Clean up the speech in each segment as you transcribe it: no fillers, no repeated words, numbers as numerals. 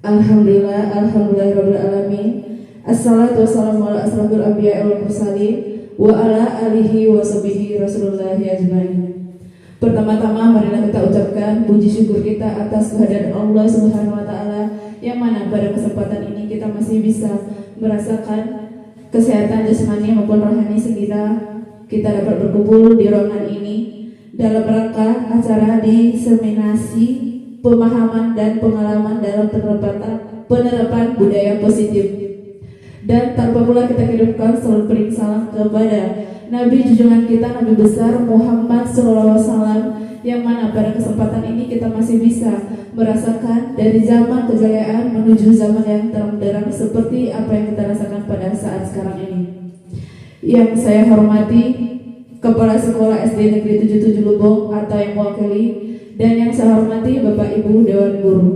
Alhamdulillah, alhamdulillahirabbil alamin. Assalatu wassalamu ala asrofil anbiya'i wal mursalin wa ala alihi wa sahbihi Rasulullah ajmain. Pertama-tama marilah kita ucapkan puji syukur kita atas kehadiran Allah Subhanahu wa taala yang mana pada kesempatan ini kita masih bisa merasakan kesehatan jasmani maupun rohani sehingga kita dapat berkumpul di ruangan ini dalam rangka acara diseminasi pemahaman dan pengalaman dalam penerapan budaya positif. Dan tanpa pula kita kirimkan selalu beri salam kepada Nabi junjungan kita, Nabi besar Muhammad SAW, yang mana pada kesempatan ini kita masih bisa merasakan dari zaman kejayaan menuju zaman yang terang benderang seperti apa yang kita rasakan pada saat sekarang ini. Yang saya hormati Kepala Sekolah SD Negeri 77 Lubong atau yang mewakili, dan yang saya hormati Bapak Ibu Dewan Guru.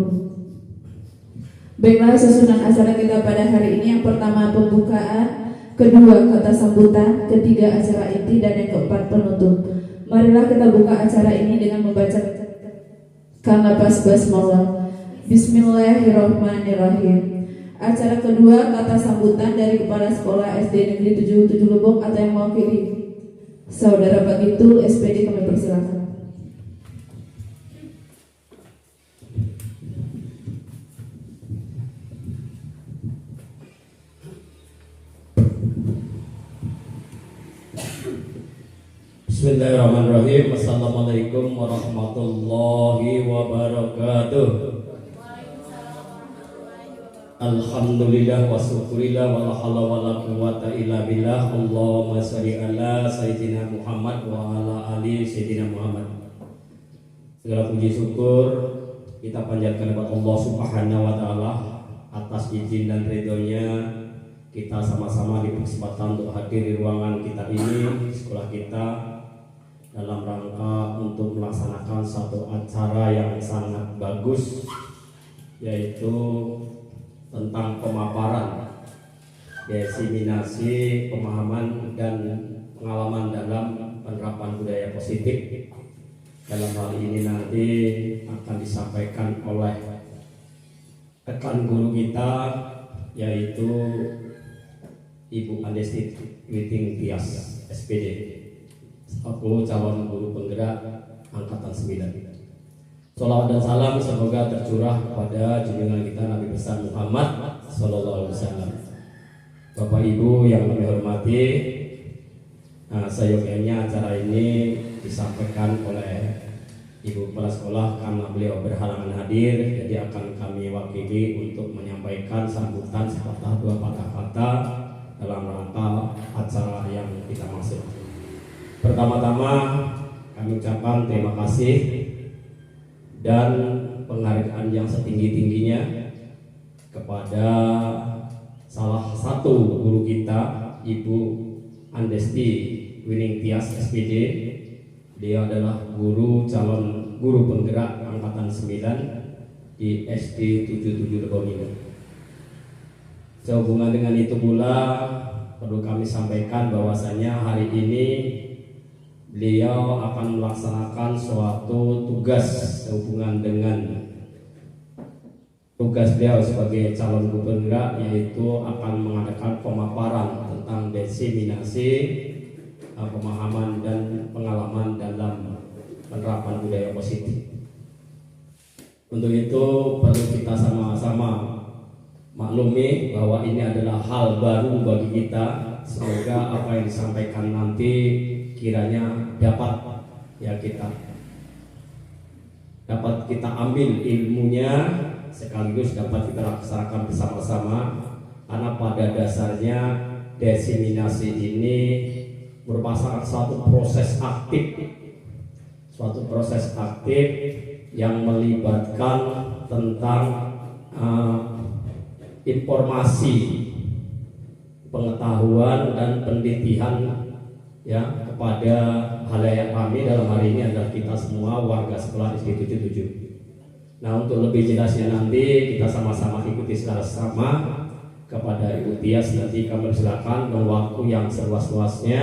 Baiklah, susunan acara kita pada hari ini: yang pertama pembukaan, kedua kata sambutan, ketiga acara inti, dan yang keempat penutup. Marilah kita buka acara ini dengan membaca lafaz basmalah. Bismillahirrahmanirrahim. Acara kedua kata sambutan dari Kepala Sekolah SD Negeri 77 Lubong atau yang mewakili Saudara Bagitul SPD, kami persilakan. Bismillahirrahmanirrahim. Assalamualaikum warahmatullahi wabarakatuh. Alhamdulillah wa syukurillah wa la haula wa la quwwata illa billah. Allahumma shalli ala sayyidina Muhammad wa ala ali sayyidina Muhammad. Segala puji syukur kita panjatkan kepada Allah Subhanahu wa taala atas izin dan ridhonya kita sama-sama di kesempatan untuk hadir di ruangan kita ini, sekolah kita, dalam rangka untuk melaksanakan satu acara yang sangat bagus, yaitu tentang pemaparan, diseminasi pemahaman dan pengalaman dalam penerapan budaya positif. Dalam hal ini nanti akan disampaikan oleh rekan guru kita, yaitu Ibu Andesti Witing Tias SPD, aku calon guru penggerak angkatan 9. Salawat dan salam semoga tercurah kepada junjungan kita Nabi besar Muhammad Sallallahu Alaihi Wasallam. Bapak Ibu yang kami hormati, seyogyanya acara ini disampaikan oleh Ibu Kepala Sekolah karena beliau berhalangan hadir, jadi akan kami wakili untuk menyampaikan sambutan sepatah dua patah kata dalam rangka acara yang kita maksud. Pertama-tama kami ucapkan terima kasih dan penghargaan yang setinggi-tingginya kepada salah satu guru kita, Ibu Andesti Witing Tias SPD. Dia adalah calon guru penggerak angkatan 9 di SD 77 Lubong ini. Sehubungan dengan itu pula perlu kami sampaikan bahwasanya hari ini beliau akan melaksanakan suatu tugas sehubungan dengan tugas beliau sebagai calon gubernur, yaitu akan mengadakan pemaparan tentang diseminasi pemahaman dan pengalaman dalam penerapan budaya positif. Untuk itu perlu kita sama-sama maklumi bahwa ini adalah hal baru bagi kita. Semoga apa yang disampaikan nanti kiranya dapat kita ambil ilmunya, sekaligus dapat kita laksanakan bersama-sama, karena pada dasarnya diseminasi ini merupakan suatu proses aktif yang melibatkan tentang informasi, pengetahuan dan penelitian kepada halayak kami. Dalam hari ini adalah kita semua warga sekolah SD 77. Nah, untuk lebih jelasnya nanti kita sama-sama ikuti secara sama kepada Ibu Tias. Nanti kami silakan dengan waktu yang seluas-luasnya.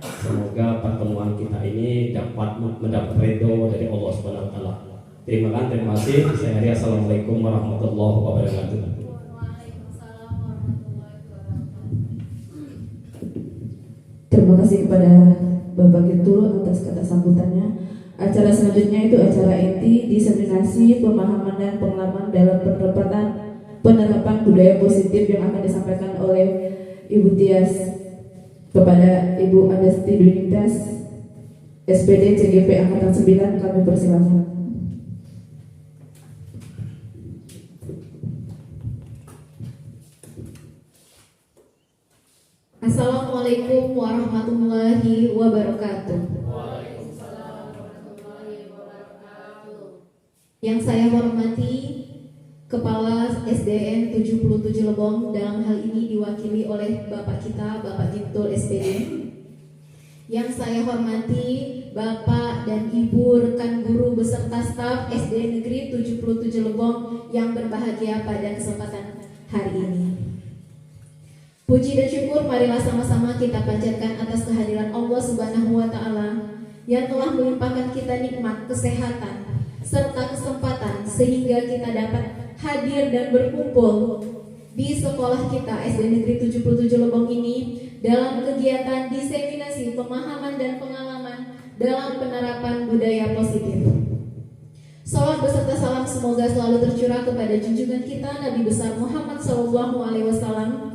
Semoga pertemuan kita ini dapat mendapat ridho dari Allah Subhanahu wa taala. Terima kasih. Saya Hari. Assalamualaikum warahmatullahi wabarakatuh. Terima kasih kepada Bapak Gintul atas kata sambutannya. Acara selanjutnya itu acara inti diseminasi pemahaman dan pengalaman dalam penerapan budaya positif yang akan disampaikan oleh Ibu Tias kepada Ibu Adesti Dwinitas SPD CGP Angkatan 9. Kami persilakan. Assalamualaikum warahmatullahi wabarakatuh. Yang saya hormati Kepala SDN 77 Lebong, dalam hal ini diwakili oleh Bapak kita, Bapak Gintul SPD. Yang saya hormati Bapak dan Ibu rekan guru beserta staf SD Negeri 77 Lebong yang berbahagia pada kesempatan hari ini. Puji dan syukur marilah sama-sama kita panjatkan atas kehadiran Allah Subhanahu wa Ta'ala yang telah melimpahkan kita nikmat kesehatan serta kesempatan sehingga kita dapat hadir dan berkumpul di sekolah kita SD Negeri 77 Lebong ini dalam kegiatan diseminasi pemahaman dan pengalaman dalam penerapan budaya positif. Salawat beserta salam semoga selalu tercurah kepada junjungan kita Nabi besar Muhammad SAW.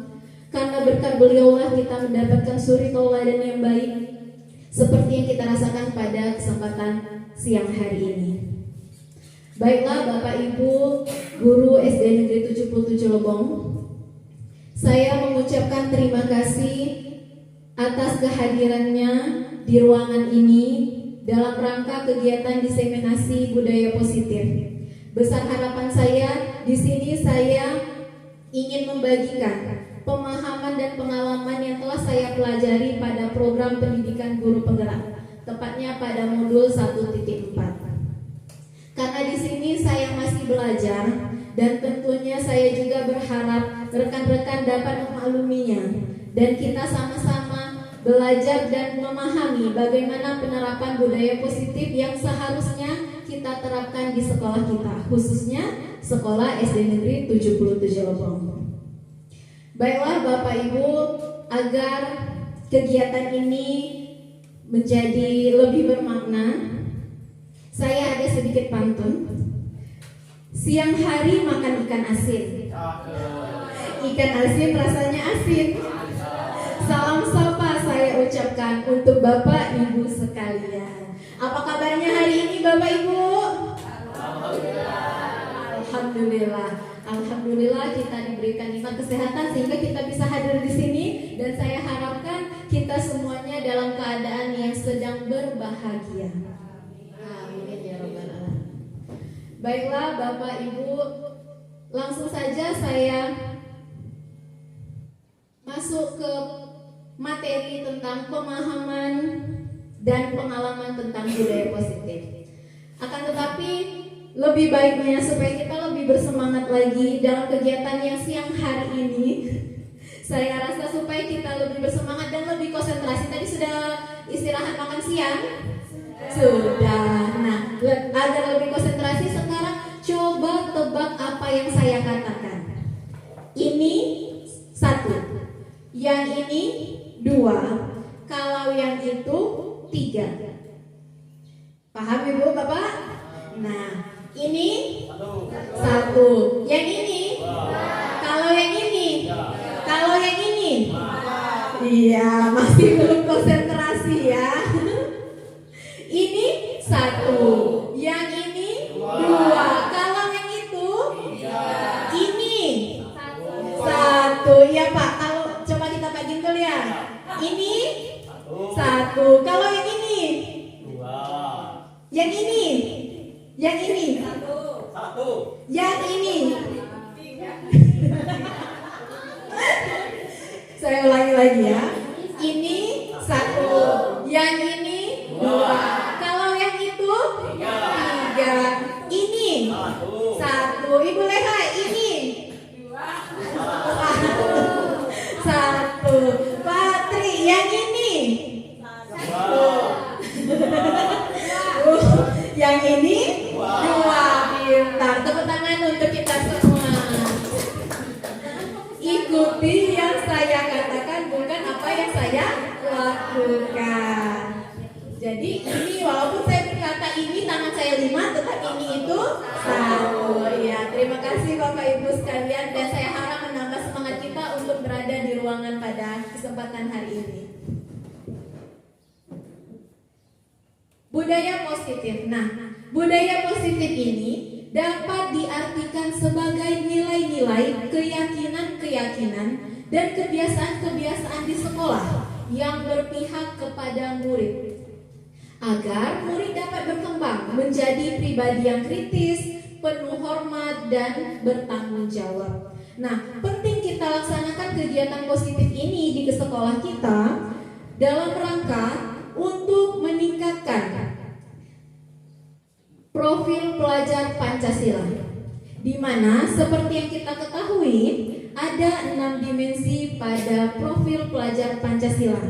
Karena berkat beliaulah kita mendapatkan suri tauladan yang baik seperti yang kita rasakan pada kesempatan siang hari ini. Baiklah Bapak Ibu guru SD Negeri 77 Lebong, saya mengucapkan terima kasih atas kehadirannya di ruangan ini dalam rangka kegiatan diseminasi budaya positif. Besar harapan saya di sini saya ingin membagikan pemahaman dan pengalaman yang telah saya pelajari pada program pendidikan guru penggerak, tepatnya pada modul 1.4. Karena di sini saya masih belajar dan tentunya saya juga berharap rekan-rekan dapat memakluminya dan kita sama-sama belajar dan memahami bagaimana penerapan budaya positif yang seharusnya kita terapkan di sekolah kita, khususnya sekolah SD Negeri 77 Lebong. Baiklah Bapak Ibu, agar kegiatan ini menjadi lebih bermakna, saya ada sedikit pantun. Siang hari makan ikan asin. Ikan asin rasanya asin. Salam sapa saya ucapkan untuk Bapak Ibu sekalian. Apa kabarnya hari ini Bapak Ibu? Alhamdulillah. Alhamdulillah kita diberikan nikmat kesehatan sehingga kita bisa hadir di sini dan saya harapkan kita semuanya dalam keadaan yang sedang berbahagia. Amin ya rabbal alamin. Baiklah Bapak Ibu, langsung saja saya masuk ke materi tentang pemahaman dan pengalaman tentang budaya positif. Akan tetapi lebih baiknya supaya kita lebih bersemangat lagi dalam kegiatan yang siang hari ini, saya rasa supaya kita lebih bersemangat dan lebih konsentrasi. Tadi sudah istirahat makan siang? Sudah. Nah, agar lebih konsentrasi sekarang coba tebak apa yang saya katakan. Ini 1, yang ini 2, kalau yang itu 3. Paham Ibu Bapak? Nah, ini 1, yang ini, kalau yang ini, kalau yang ini, iya masih belum konsentrasi ya. Ini 1, yang ini 2, kalau yang itu, ini 1, iya Pak. Kalau coba kita Pak Gintul ya, ini 1, kalau yang ini, yang ini. Yang ini 1. Yang ini. Saya ulangi lagi ya. Ini 1. Yang ini 2. Kalau yang itu 3. Ini 1. Ibu Leha ini 1. Patri yang ini 1. Yang ini 2. Terima kasih Bapak Ibu sekalian, dan saya harap menambah semangat kita untuk berada di ruangan pada kesempatan hari ini. Budaya positif. Nah, budaya positif ini dapat diartikan sebagai nilai-nilai, keyakinan-keyakinan, dan kebiasaan-kebiasaan di sekolah yang berpihak kepada murid, agar murid dapat berkembang menjadi pribadi yang kritis, penuh hormat, dan bertanggung jawab. Nah, penting kita laksanakan kegiatan positif ini di sekolah kita dalam rangka untuk meningkatkan profil pelajar Pancasila, di mana seperti yang kita ketahui ada 6 dimensi pada profil pelajar Pancasila.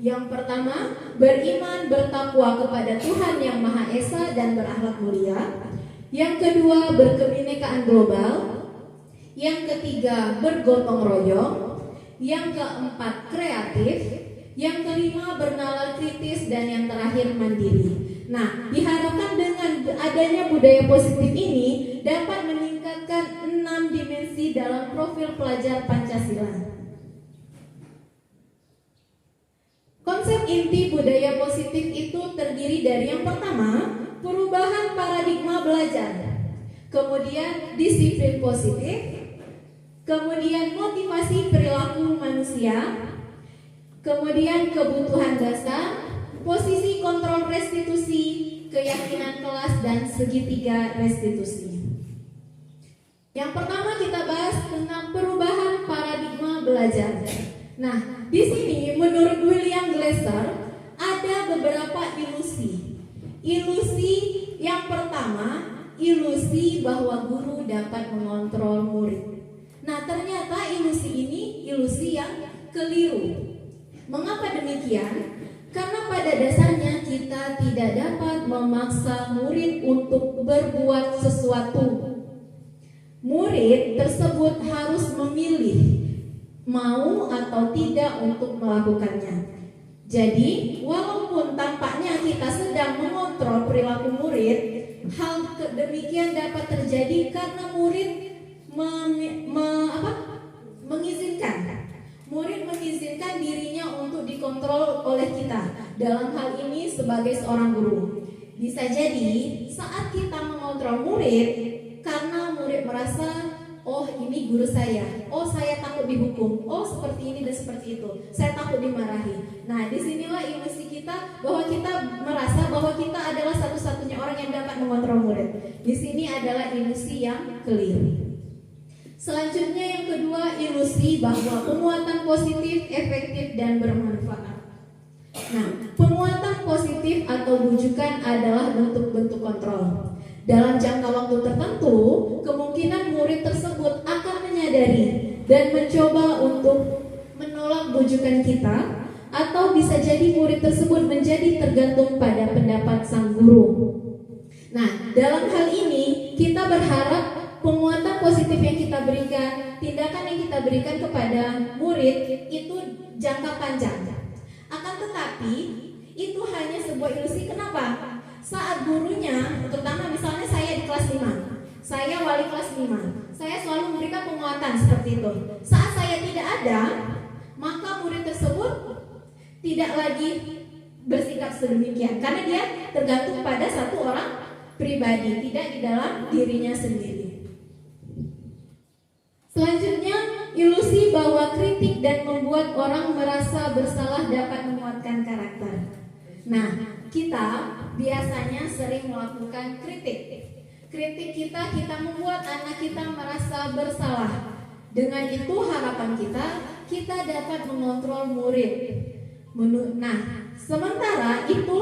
Yang pertama, beriman bertakwa kepada Tuhan Yang Maha Esa dan berakhlak mulia. Yang kedua, berkebinekaan global. Yang ketiga, bergotong royong. Yang keempat, kreatif. Yang kelima, bernalar kritis. Dan yang terakhir, mandiri. Nah, diharapkan dengan adanya budaya positif ini dapat meningkatkan 6 dimensi dalam profil pelajar Pancasila. Konsep inti budaya positif itu terdiri dari yang pertama, perubahan paradigma belajar, kemudian disiplin positif, kemudian motivasi perilaku manusia, kemudian kebutuhan dasar, posisi kontrol restitusi, keyakinan kelas, dan segitiga restitusi. Yang pertama kita bahas tentang perubahan paradigma belajar. Nah, di sini menurut William Glasser ada beberapa ilusi. Ilusi yang pertama, ilusi bahwa guru dapat mengontrol murid. Nah, ternyata ilusi ini ilusi yang keliru. Mengapa demikian? Karena pada dasarnya kita tidak dapat memaksa murid untuk berbuat sesuatu. Murid tersebut harus memilih mau atau tidak untuk melakukannya. Jadi, walaupun tampaknya kita sedang mengontrol perilaku murid, hal demikian dapat terjadi karena murid mengizinkan. Murid mengizinkan dirinya untuk dikontrol oleh kita. Dalam hal ini sebagai seorang guru. Bisa jadi saat kita mengontrol murid karena murid merasa, oh ini guru saya, oh saya takut dihukum, oh seperti ini dan seperti itu, saya takut dimarahi. Nah, disinilah ilusi kita bahwa kita merasa bahwa kita adalah satu-satunya orang yang dapat mengontrol murid. Di sini adalah ilusi yang keliru. Selanjutnya yang kedua, ilusi bahwa penguatan positif, efektif, dan bermanfaat. Nah, penguatan positif atau bujukan adalah bentuk-bentuk kontrol. Dalam jangka waktu tertentu, kemungkinan murid tersebut akan menyadari dan mencoba untuk menolak bujukan kita, atau bisa jadi murid tersebut menjadi tergantung pada pendapat sang guru. Nah, dalam hal ini kita berharap penguatan positif yang kita berikan, tindakan yang kita berikan kepada murid itu jangka panjang. Akan tetapi itu hanya sebuah ilusi. Kenapa? Saat gurunya, terutama misalnya saya di kelas 5, saya wali kelas 5, saya selalu memberikan penguatan seperti itu. Saat saya tidak ada, maka murid tersebut tidak lagi bersikap sedemikian, karena dia tergantung pada satu orang pribadi, tidak di dalam dirinya sendiri. Selanjutnya, ilusi bahwa kritik dan membuat orang merasa bersalah dapat menguatkan karakter. Nah, kita biasanya sering melakukan kritik. Kritik kita membuat anak kita merasa bersalah. Dengan itu harapan kita dapat mengontrol murid. Nah, sementara itu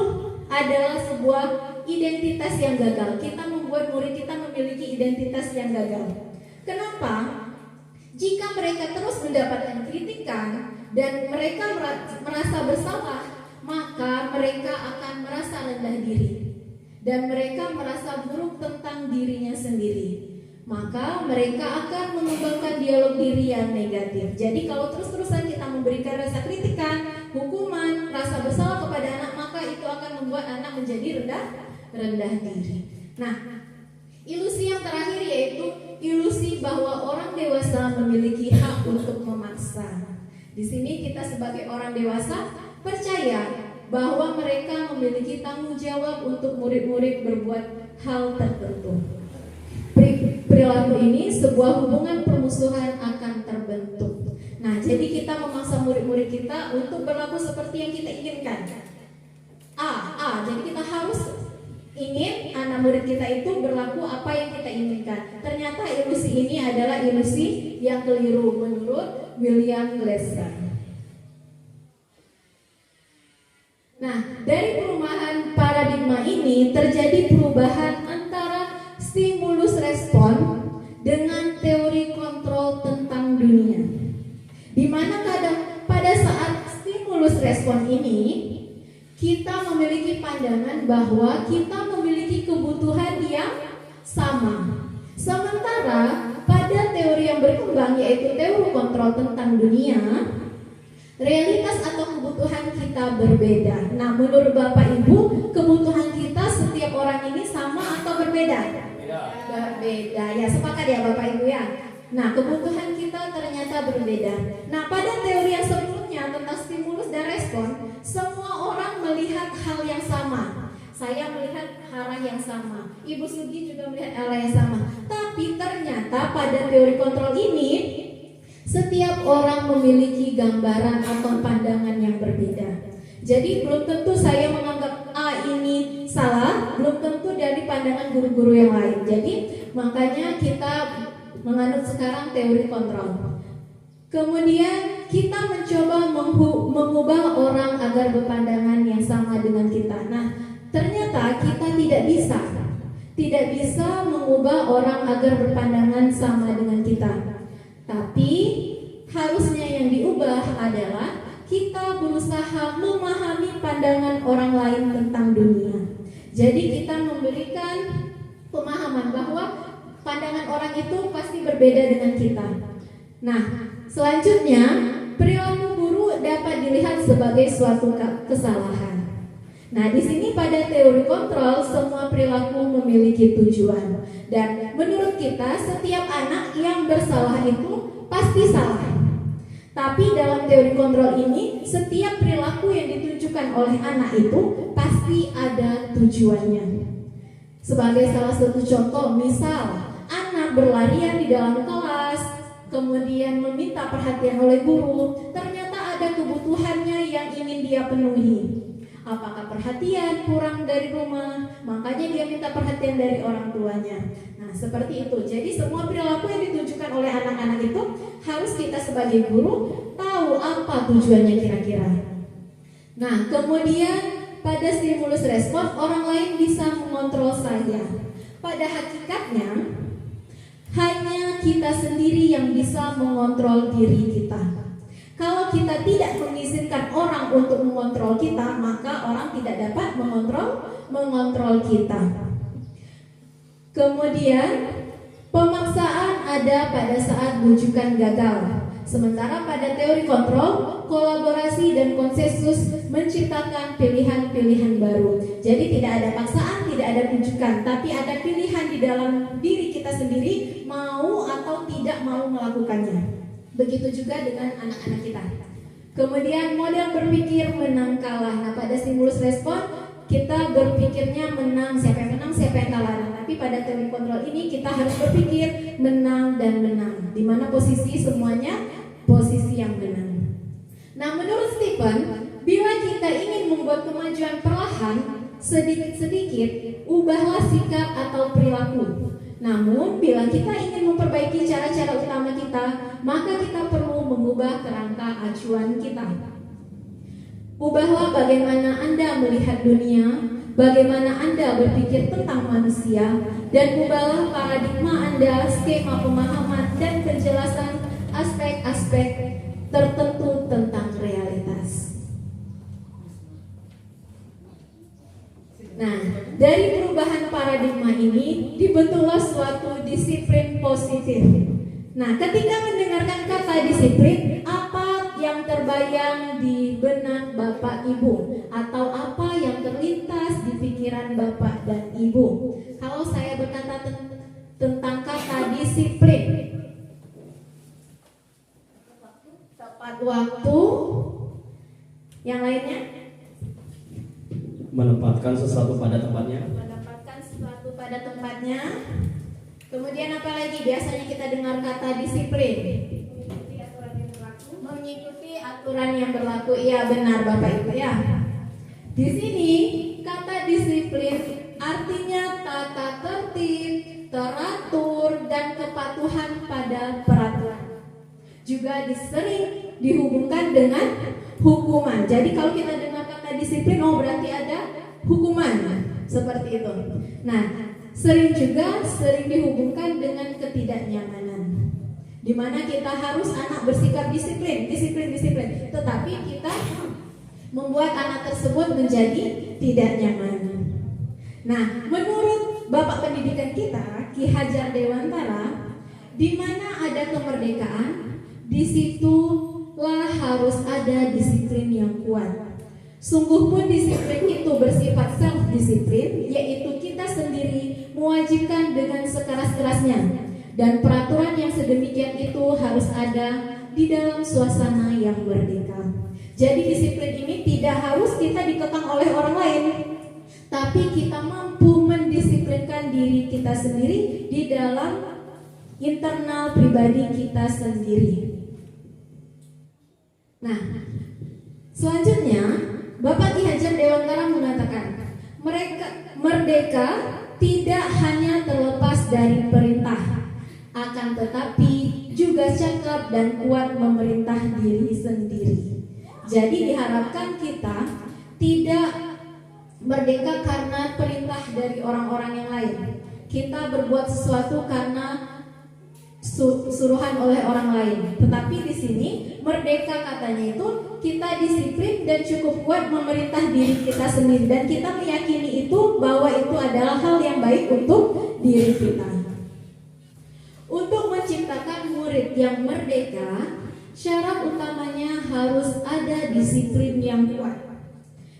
adalah sebuah identitas yang gagal. Kita membuat murid kita memiliki identitas yang gagal. Kenapa? Jika mereka terus mendapatkan kritikan dan mereka merasa bersalah, maka mereka akan merasa rendah diri dan mereka merasa buruk tentang dirinya sendiri. Maka mereka akan mengembangkan dialog diri yang negatif. Jadi kalau terus-terusan kita memberikan rasa kritikan, hukuman, rasa bersalah kepada anak, maka itu akan membuat anak menjadi rendah diri. Nah, ilusi yang terakhir yaitu ilusi bahwa orang dewasa memiliki hak untuk memaksa. Di sini kita sebagai orang dewasa percaya bahwa mereka memiliki tanggung jawab untuk murid-murid berbuat hal tertentu. Perilaku ini sebuah hubungan permusuhan akan terbentuk. Nah, jadi kita memaksa murid-murid kita untuk berlaku seperti yang kita inginkan. Jadi kita harus ingin anak murid kita itu berlaku apa yang kita inginkan. Ternyata ilusi ini adalah ilusi yang keliru menurut William Glasser. Nah, dari perubahan paradigma ini terjadi perubahan antara stimulus respon dengan teori kontrol tentang dunia. Di mana kadang pada saat stimulus respon ini kita memiliki pandangan bahwa kita memiliki kebutuhan yang sama. Sementara pada teori yang berkembang yaitu teori kontrol tentang dunia, realitas atau kebutuhan kita berbeda. Nah, menurut Bapak Ibu, kebutuhan kita setiap orang ini sama atau berbeda? Berbeda. Ya, sepakat ya Bapak Ibu ya. Nah, kebutuhan kita ternyata berbeda. Nah, pada teori yang sebelumnya tentang stimulus dan respon, semua orang melihat hal yang sama. Saya melihat arah yang sama. Ibu Sugi juga melihat arah yang sama. Tapi ternyata pada teori kontrol ini, setiap orang memiliki gambaran atau pandangan yang berbeda. Jadi belum tentu saya menganggap A ini salah, belum tentu dari pandangan guru-guru yang lain. Jadi makanya kita menganut sekarang teori kontrol. Kemudian kita mencoba mengubah orang agar berpandangan yang sama dengan kita. Nah, ternyata kita tidak bisa mengubah orang agar berpandangan sama dengan kita. Tapi harusnya yang diubah adalah kita berusaha memahami pandangan orang lain tentang dunia. Jadi kita memberikan pemahaman bahwa pandangan orang itu pasti berbeda dengan kita. Nah, selanjutnya perilaku buruk dapat dilihat sebagai suatu kesalahan. Nah, di sini pada teori kontrol semua perilaku memiliki tujuan. Dan menurut kita setiap anak yang bersalah itu pasti salah. Tapi dalam teori kontrol ini setiap perilaku yang ditunjukkan oleh anak itu pasti ada tujuannya. Sebagai salah satu contoh, misal anak berlarian di dalam kelas, kemudian meminta perhatian oleh guru, ternyata ada kebutuhannya yang ingin dia penuhi. Apakah perhatian kurang dari rumah, makanya dia minta perhatian dari orang tuanya. Nah, seperti itu. Jadi semua perilaku yang ditunjukkan oleh anak-anak itu harus kita sebagai guru tahu apa tujuannya kira-kira. Nah, kemudian pada stimulus respon orang lain bisa mengontrol saya. Pada hakikatnya hanya kita sendiri yang bisa mengontrol diri kita. Kalau kita tidak mengizinkan orang untuk mengontrol kita, maka orang tidak dapat mengontrol kita. Kemudian pemaksaan ada pada saat bujukan gagal. Sementara pada teori kontrol, kolaborasi dan konsensus menciptakan pilihan-pilihan baru. Jadi tidak ada paksaan, tidak ada bujukan, tapi ada pilihan di dalam diri kita sendiri mau atau tidak mau melakukannya. Begitu juga dengan anak-anak kita. Kemudian model berpikir menang kalah. Nah, pada stimulus respon kita berpikirnya menang, siapa yang menang, siapa yang kalah. Nah, tapi pada teori kontrol ini kita harus berpikir menang dan menang, di mana posisi semuanya posisi yang menang. Nah, menurut Stephen, bila kita ingin membuat kemajuan perlahan, sedikit-sedikit, ubahlah sikap atau perilaku. Namun, bila kita ingin memperbaiki cara-cara utama kita, maka kita perlu mengubah kerangka acuan kita. Ubahlah bagaimana Anda melihat dunia, bagaimana Anda berpikir tentang manusia, dan ubahlah paradigma Anda, skema pemahaman, dan penjelasan aspek-aspek tertentu tentang realitas. Nah, dari perubahan paradigma ini dibentuklah suatu disiplin positif. Nah, ketika mendengarkan kata disiplin, apa yang terbayang di benak Bapak Ibu? Atau apa yang terlintas di pikiran Bapak dan Ibu? Kalau saya berkata tentang kata disiplin, disiplin. Tepat waktu. Yang lainnya? Menempatkan sesuatu pada tempatnya. Menempatkan sesuatu pada tempatnya. Kemudian apa lagi biasanya kita dengar kata disiplin? Mengikuti aturan yang berlaku. Iya benar Bapak Ibu ya. Di sini kata disiplin artinya tata tertib, teratur, dan kepatuhan pada peraturan. Juga sering dihubungkan dengan hukuman. Jadi kalau kita dengar kata disiplin, oh berarti ada hukuman. Seperti itu. Nah, sering dihubungkan dengan ketidaknyamanan. Di mana kita harus anak bersikap disiplin. Tetapi kita membuat anak tersebut menjadi tidak nyaman. Nah, menurut Bapak Pendidikan kita, Ki Hajar Dewantara, di mana ada kemerdekaan, disitulah harus ada disiplin yang kuat. Sungguh pun disiplin itu bersifat self-disiplin, yaitu kita sendiri mewajibkan dengan sekeras-kerasnya. Dan peraturan yang sedemikian itu harus ada di dalam suasana yang merdeka. Jadi disiplin ini tidak harus kita dikekang oleh orang lain, tapi kita mampu mendisiplinkan diri kita sendiri di dalam internal pribadi kita sendiri. Nah, selanjutnya Bapak Ki Hajar Dewantara mengatakan, merdeka tidak hanya terlepas dari perintah, akan tetapi juga cakap dan kuat memerintah diri sendiri. Jadi diharapkan kita tidak merdeka karena perintah dari orang-orang yang lain. Kita berbuat sesuatu karena suruhan oleh orang lain. Tetapi di sini merdeka katanya itu kita disiplin dan cukup kuat memerintah diri kita sendiri, dan kita meyakini itu bahwa itu adalah hal yang baik untuk diri kita. Untuk menciptakan murid yang merdeka, syarat utamanya harus ada disiplin yang kuat.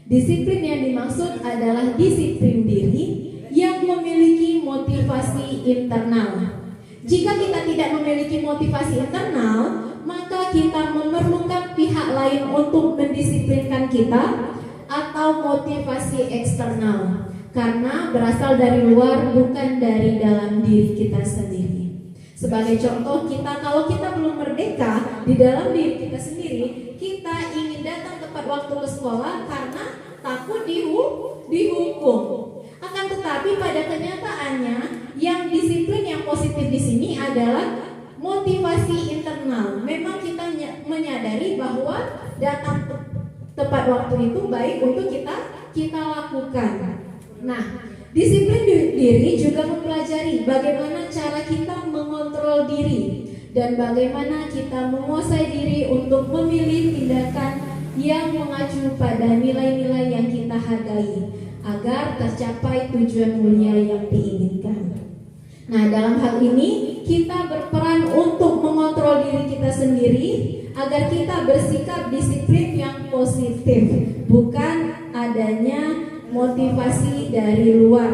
Disiplin yang dimaksud adalah disiplin diri yang memiliki motivasi internal. Jika kita tidak memiliki motivasi internal, maka kita memerlukan pihak lain untuk mendisiplinkan kita, atau motivasi eksternal, karena berasal dari luar, bukan dari dalam diri kita sendiri. Sebagai contoh, kalau kita belum merdeka di dalam diri kita sendiri, kita ingin datang tepat waktu ke sekolah karena takut dihukum. Akan tetapi pada kenyataannya, yang disiplin yang positif di sini adalah motivasi internal. Memang kita menyadari bahwa datang tepat waktu itu baik untuk kita lakukan. Nah, disiplin diri juga mempelajari bagaimana cara kita mengontrol diri dan bagaimana kita menguasai diri untuk memilih tindakan yang mengacu pada nilai-nilai yang kita hargai agar tercapai tujuan mulia yang diinginkan. Nah, dalam hal ini kita berperan untuk mengontrol diri kita sendiri agar kita bersikap disiplin yang positif, bukan adanya motivasi dari luar,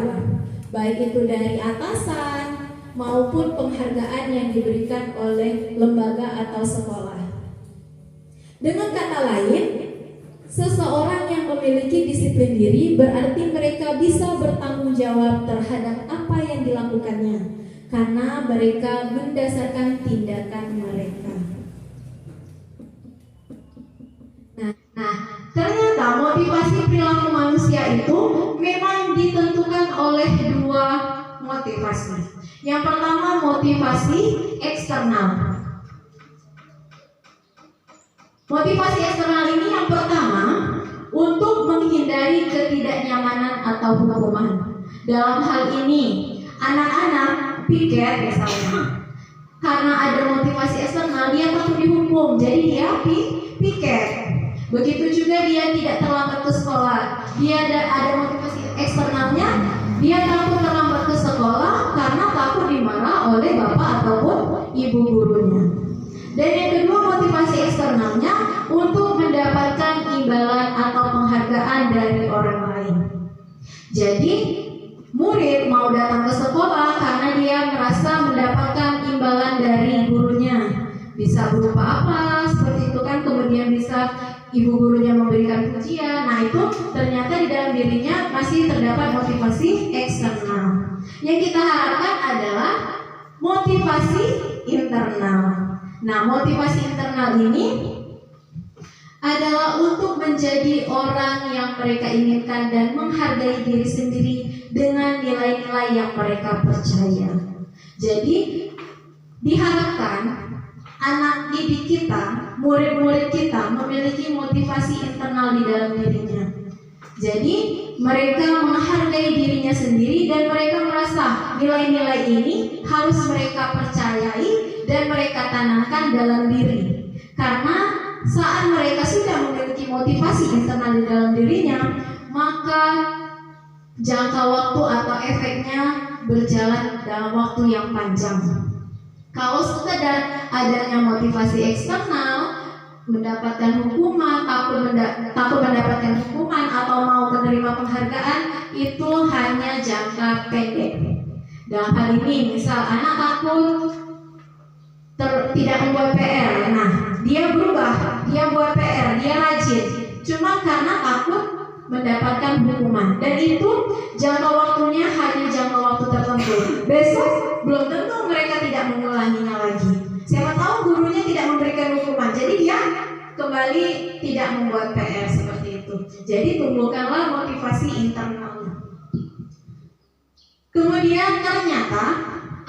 baik itu dari atasan maupun penghargaan yang diberikan oleh lembaga atau sekolah. Dengan kata lain, seseorang yang memiliki disiplin diri berarti mereka bisa bertanggung jawab terhadap apa yang dilakukannya, karena mereka mendasarkan tindakan mereka. Nah, ternyata motivasi perilaku manusia itu memang ditentukan oleh dua motivasi. Yang pertama, motivasi eksternal. Motivasi eksternal ini yang pertama untuk menghindari ketidaknyamanan atau hukuman. Dalam hal ini, anak-anak piket misalnya, karena ada motivasi eksternal dia takut dihukum, jadi dia piket. Begitu juga dia tidak terlambat ke sekolah. Dia ada motivasi eksternalnya, dia takut terlambat ke sekolah karena takut dimarah oleh bapak ataupun ibu gurunya. Dan yang kedua, motivasi eksternalnya untuk mendapatkan imbalan atau penghargaan dari orang lain. Jadi murid mau datang ke sekolah karena dia merasa mendapatkan bisa berupa apa seperti itu kan, kemudian bisa ibu gurunya memberikan pujian. Nah itu ternyata di dalam dirinya masih terdapat motivasi eksternal. Yang kita harapkan adalah motivasi internal. Nah motivasi internal ini adalah untuk menjadi orang yang mereka inginkan dan menghargai diri sendiri dengan nilai-nilai yang mereka percaya. Jadi diharapkan anak didik kita, murid-murid kita memiliki motivasi internal di dalam dirinya. Jadi mereka menghargai dirinya sendiri dan mereka merasa nilai-nilai ini harus mereka percayai dan mereka tanamkan dalam diri. Karena saat mereka sudah memiliki motivasi internal di dalam dirinya, maka jangka waktu atau efeknya berjalan dalam waktu yang panjang. Kalau sekedar adanya motivasi eksternal, mendapatkan hukuman, takut mendapatkan hukuman atau mau menerima penghargaan, itu hanya jangka pendek. Dalam hal ini, misal anak takut tidak membuat PR, nah dia berubah, dia buat PR, dia rajin, cuma karena takut mendapatkan hukuman, dan itu jangka waktunya hanya jangka waktu tertentu. Besok belum tentu mereka tidak mengulanginya lagi. Siapa tahu gurunya tidak memberikan hukuman, jadi dia kembali tidak membuat PR seperti itu. Jadi tumbuhkanlah motivasi internalnya. Kemudian ternyata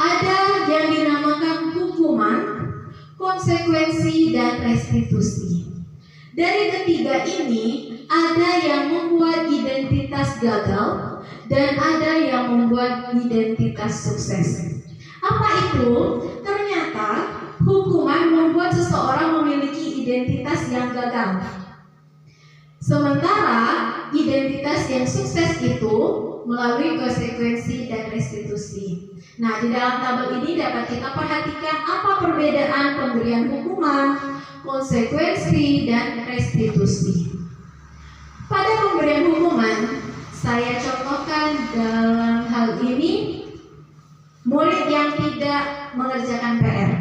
ada yang dinamakan hukuman, konsekuensi, dan restitusi. Dari ketiga ini, ada yang membuat identitas gagal dan ada yang membuat identitas sukses. Apa itu? Ternyata hukuman membuat seseorang memiliki identitas yang gagal. Sementara identitas yang sukses itu melalui konsekuensi dan restitusi. Nah, di dalam tabel ini dapat kita perhatikan apa perbedaan pemberian hukuman, konsekuensi, dan restitusi. Pada pemberian hukuman, saya contohkan dalam hal ini murid yang tidak mengerjakan PR.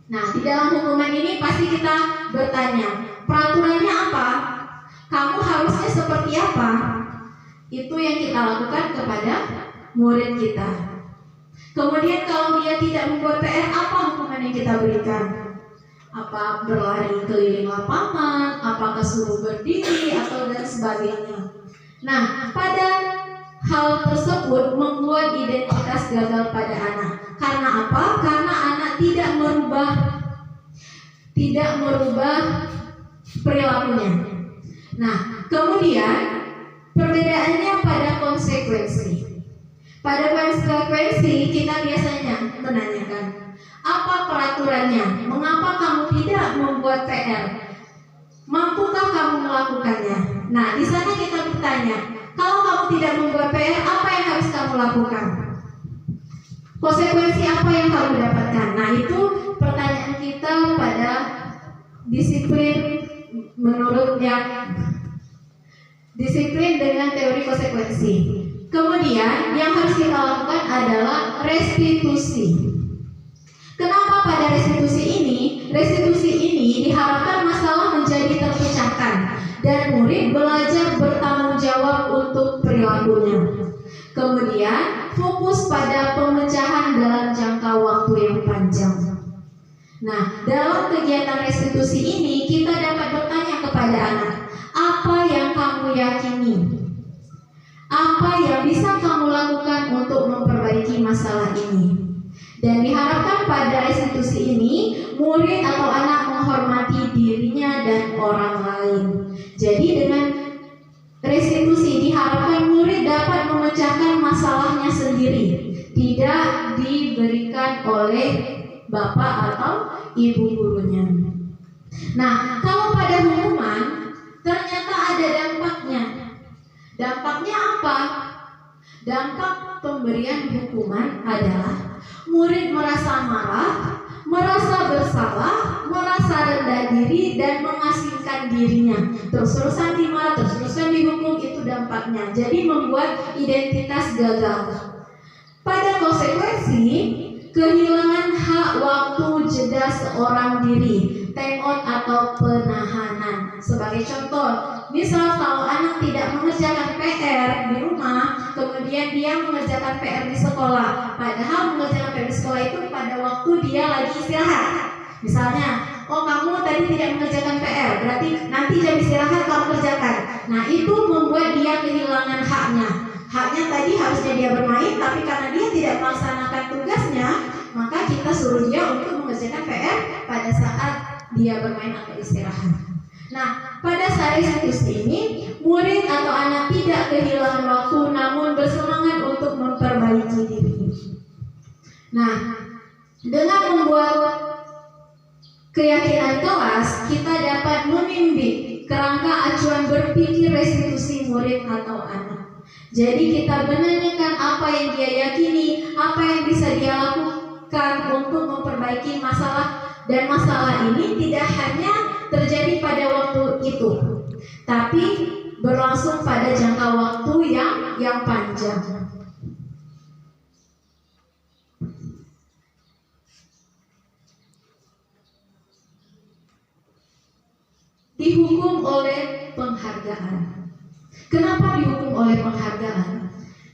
Nah, di dalam hukuman ini pasti kita bertanya, peraturannya apa? Kamu harusnya seperti apa? Itu yang kita lakukan kepada murid kita. Kemudian kalau dia tidak membuat PR, apa hukuman yang kita berikan? Apa berlari keliling lapangan, apakah suruh berdiri, atau dan sebagainya. Nah, pada hal tersebut membuat identitas gagal pada anak. Karena apa? Karena anak tidak merubah perilakunya. Nah, kemudian perbedaannya pada konsekuensi. Pada konsekuensi kita biasanya menanyakan, apa peraturannya? Mengapa kamu tidak membuat PR? Mampukah kamu melakukannya? Nah, di sana kita bertanya, kalau kamu tidak membuat PR, apa yang harus kamu lakukan? Konsekuensi apa yang kamu dapatkan? Nah, itu pertanyaan kita pada disiplin menurut yang disiplin dengan teori konsekuensi. Kemudian yang harus kita lakukan adalah restitusi. Kenapa pada restitusi ini? Restitusi ini diharapkan masalah menjadi terpecahkan dan murid belajar bertanggung jawab untuk perilakunya. Kemudian fokus pada pemecahan dalam jangka waktu yang panjang. Nah, dalam kegiatan restitusi ini kita dapat bertanya kepada anak, apa yang kamu yakini? Apa yang bisa kamu lakukan untuk memperbaiki masalah ini? Dan diharapkan pada restitusi ini murid atau anak menghormati dirinya dan orang lain. Jadi dengan restitusi diharapkan murid dapat memecahkan masalahnya sendiri, tidak diberikan oleh bapak atau ibu gurunya. Nah, kalau pada hukuman ternyata ada dampaknya. Dampaknya apa? Dampak pemberian hukuman adalah murid merasa marah, merasa bersalah, merasa rendah diri, dan mengasingkan dirinya. Terus-terusan dimarah, terus-terusan dihukum, itu dampaknya. Jadi membuat identitas gagal. Pada konsekuensi, kehilangan hak waktu jeda seorang diri, time out atau penahanan. Sebagai contoh, misal kalau anak tidak mengerjakan PR di rumah, kemudian dia mengerjakan PR di sekolah, padahal mengerjakan PR di sekolah itu pada waktu dia lagi istirahat. Misalnya, oh kamu tadi tidak mengerjakan PR, berarti nanti jam istirahat kamu kerjakan. Nah, itu membuat dia kehilangan haknya. Haknya tadi harusnya dia bermain, tapi karena dia tidak melaksanakan tugasnya, maka kita suruh dia untuk mengerjakan PR pada saat dia bermain atau istirahat. Nah, pada saat restitusi ini, murid atau anak tidak kehilangan waktu, namun bersemangat untuk memperbaiki diri. Nah, dengan membuat keyakinan kelas, kita dapat membimbing kerangka acuan berpikir restitusi murid atau anak. Jadi kita menanyakan apa yang dia yakini, apa yang bisa dia lakukan untuk memperbaiki masalah, dan masalah ini tidak hanya terjadi pada waktu itu, tapi berlangsung pada jangka waktu yang panjang. Dihukum oleh penghargaan. Kenapa dihukum oleh penghargaan?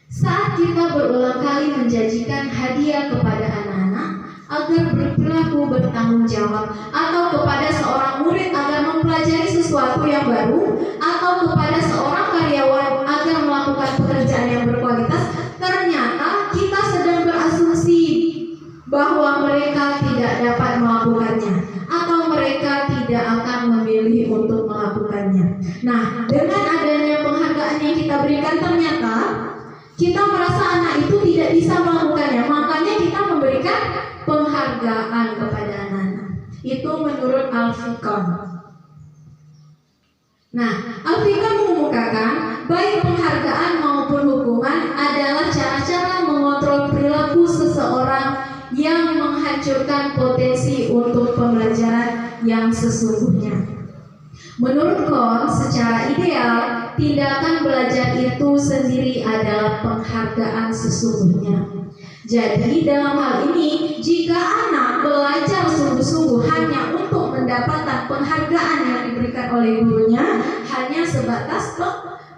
Saat kita berulang kali menjanjikan hadiah kepada anak-anak agar berperilaku bertanggung jawab, atau kepada seorang murid agar mempelajari sesuatu yang baru, atau kepada seorang karyawan agar melakukan pekerjaan yang berkualitas, ternyata kita sedang berasumsi bahwa mereka tidak dapat melakukannya, atau mereka tidak akan memilih untuk melakukannya. Nah, dengan adanya penghargaan yang kita berikan, ternyata kita merasa anak itu tidak bisa melakukannya, makanya kita memberikan penghargaan kepada anak-anak. Itu menurut Al-Fikon. Nah, Al-Fikon mengemukakan baik penghargaan maupun hukuman adalah cara-cara mengontrol perilaku seseorang yang menghancurkan potensi untuk pembelajaran yang sesungguhnya. Menurut Kohn, secara ideal, tindakan belajar itu sendiri adalah penghargaan sesungguhnya. Jadi dalam hal ini, jika anak belajar sungguh-sungguh hanya untuk mendapatkan penghargaan yang diberikan oleh gurunya, hanya sebatas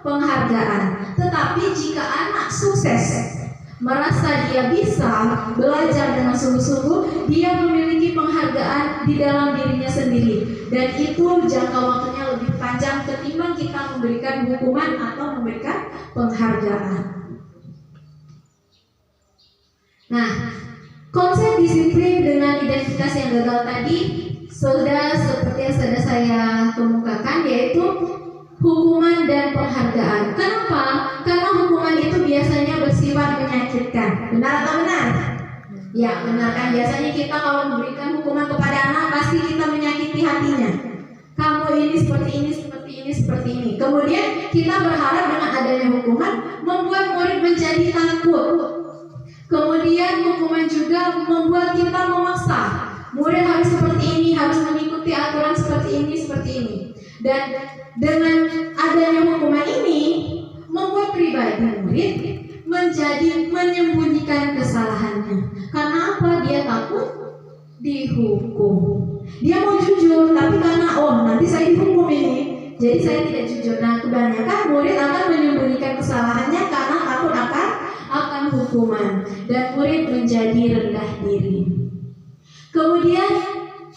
penghargaan. Tetapi jika anak sukses, merasa dia bisa belajar dengan sungguh-sungguh, dia memiliki penghargaan di dalam dirinya sendiri, dan itu jangka waktunya lebih panjang ketimbang kita memberikan hukuman atau memberikan penghargaan. Nah, konsep disiplin dengan identitas yang gagal tadi sudah seperti yang sudah saya kemukakan, yaitu hukuman dan penghargaan. Kenapa? Karena hukuman itu biasanya bersifat menyakitkan. Benar atau benar? Ya, benar kan? Biasanya kita kalau memberikan hukuman kepada anak, pasti kita menyakiti hatinya. Kamu ini seperti ini, seperti ini, seperti ini. Kemudian kita berharap dengan adanya hukuman membuat murid menjadi takut. Kemudian hukuman juga membuat kita memaksa. Murid harus seperti ini, harus mengikuti aturan seperti ini. Dan dengan adanya hukuman ini membuat pribadi murid menjadi menyembunyikan kesalahannya. Karena apa? Dia takut dihukum. Dia mau jujur, tapi karena nanti saya dihukum ini, jadi saya tidak jujur. Nah, kebanyakan murid akan menyembunyikan kesalahannya karena takut akan hukuman, dan murid menjadi rendah diri. Kemudian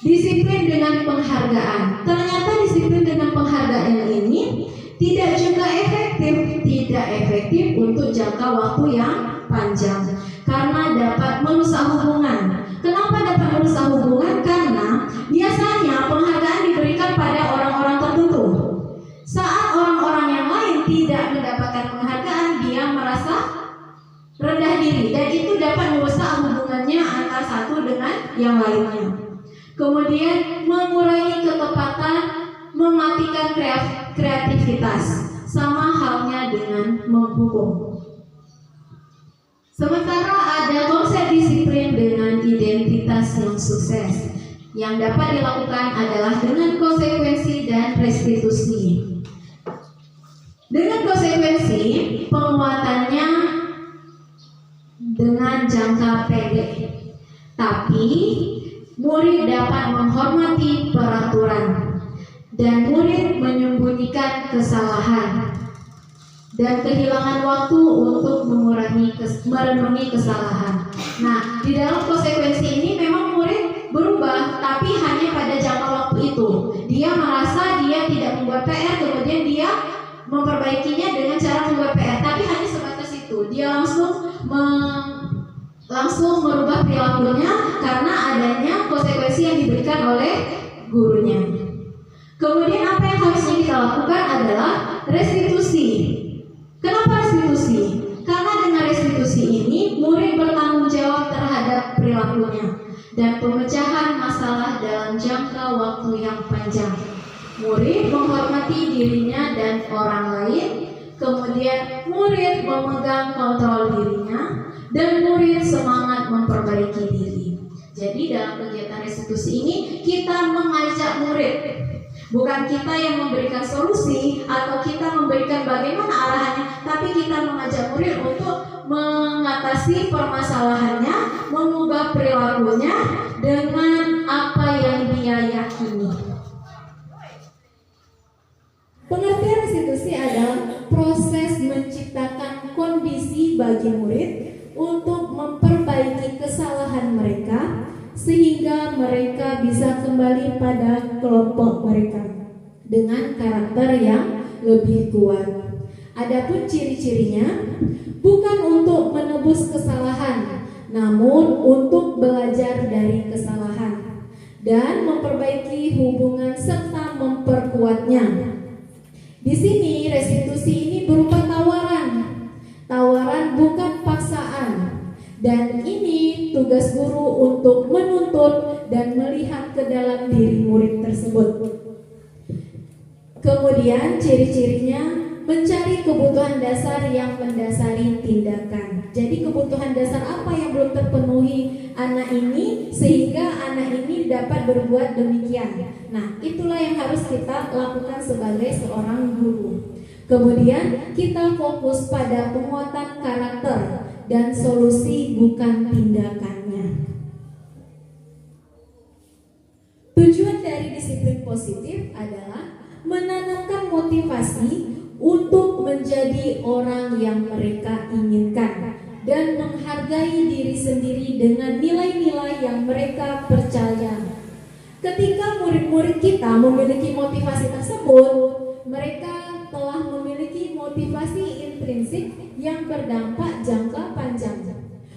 disiplin dengan penghargaan. Ternyata disiplin dengan penghargaan ini tidak juga efektif untuk jangka waktu yang panjang, karena dapat merusak hubungan. Kenapa dapat merusak hubungan? Karena biasanya penghargaan diberikan pada orang-orang tertentu. Saat orang-orang yang lain tidak mendapatkan penghargaan, dia merasa rendah diri, dan itu dapat merusak hubungannya antara satu dengan yang lainnya. Kemudian mengurangi ketepatan, mematikan kreativitas, sama halnya dengan menghukum. Sementara ada konsep disiplin dengan identitas yang sukses, yang dapat dilakukan adalah dengan konsekuensi dan restitusi. Dengan konsekuensi, penguatannya dengan jangka pendek. Tapi murid dapat menghormati peraturan dan murid menyembunyikan kesalahan dan kehilangan waktu untuk merenungi kesalahan. Nah, di dalam konsekuensi ini memang murid berubah, tapi hanya pada jangka waktu itu. Dia merasa dia tidak membuat PR, kemudian dia memperbaikinya dengan cara membuat PR, tapi hanya sebatas itu. Dia langsung merubah perilakunya karena adanya konsekuensi yang diberikan oleh gurunya. Kemudian apa yang harusnya kita lakukan adalah restitusi. Kenapa restitusi? Karena dengan restitusi ini murid bertanggung jawab terhadap perilakunya dan pemecahan masalah dalam jangka waktu yang panjang. Murid menghormati dirinya dan orang lain, kemudian murid memegang kontrol dirinya, dan murid semangat memperbaiki diri. Jadi dalam kegiatan restitusi ini kita mengajak murid, bukan kita yang memberikan solusi atau kita memberikan bagaimana arahannya, tapi kita mengajak murid untuk mengatasi permasalahannya, mengubah perilakunya dengan apa yang dia yakini. Pengertian restitusi adalah proses menciptakan kondisi bagi murid untuk memperbaiki kesalahan mereka sehingga mereka bisa kembali pada kelompok mereka dengan karakter yang lebih kuat. Adapun ciri-cirinya bukan untuk menebus kesalahan, namun untuk belajar dari kesalahan dan memperbaiki hubungan serta memperkuatnya. Di sini restitusi ini berupa tawaran bukan paksaan, dan ini tugas guru untuk menuntut dan melihat ke dalam diri murid tersebut. Kemudian ciri-cirinya mencari kebutuhan dasar yang mendasari tindakan. Jadi kebutuhan dasar apa yang belum terpenuhi anak ini sehingga anak ini dapat berbuat demikian. Nah, itulah yang harus kita lakukan sebagai seorang guru. Kemudian kita fokus pada penguatan karakter dan solusi bukan tindakannya. Tujuan dari disiplin positif adalah menanamkan motivasi untuk menjadi orang yang mereka inginkan dan menghargai diri sendiri dengan nilai-nilai yang mereka percaya. Ketika murid-murid kita memiliki motivasi tersebut, mereka telah memiliki motivasi intrinsik yang berdampak jangka panjang.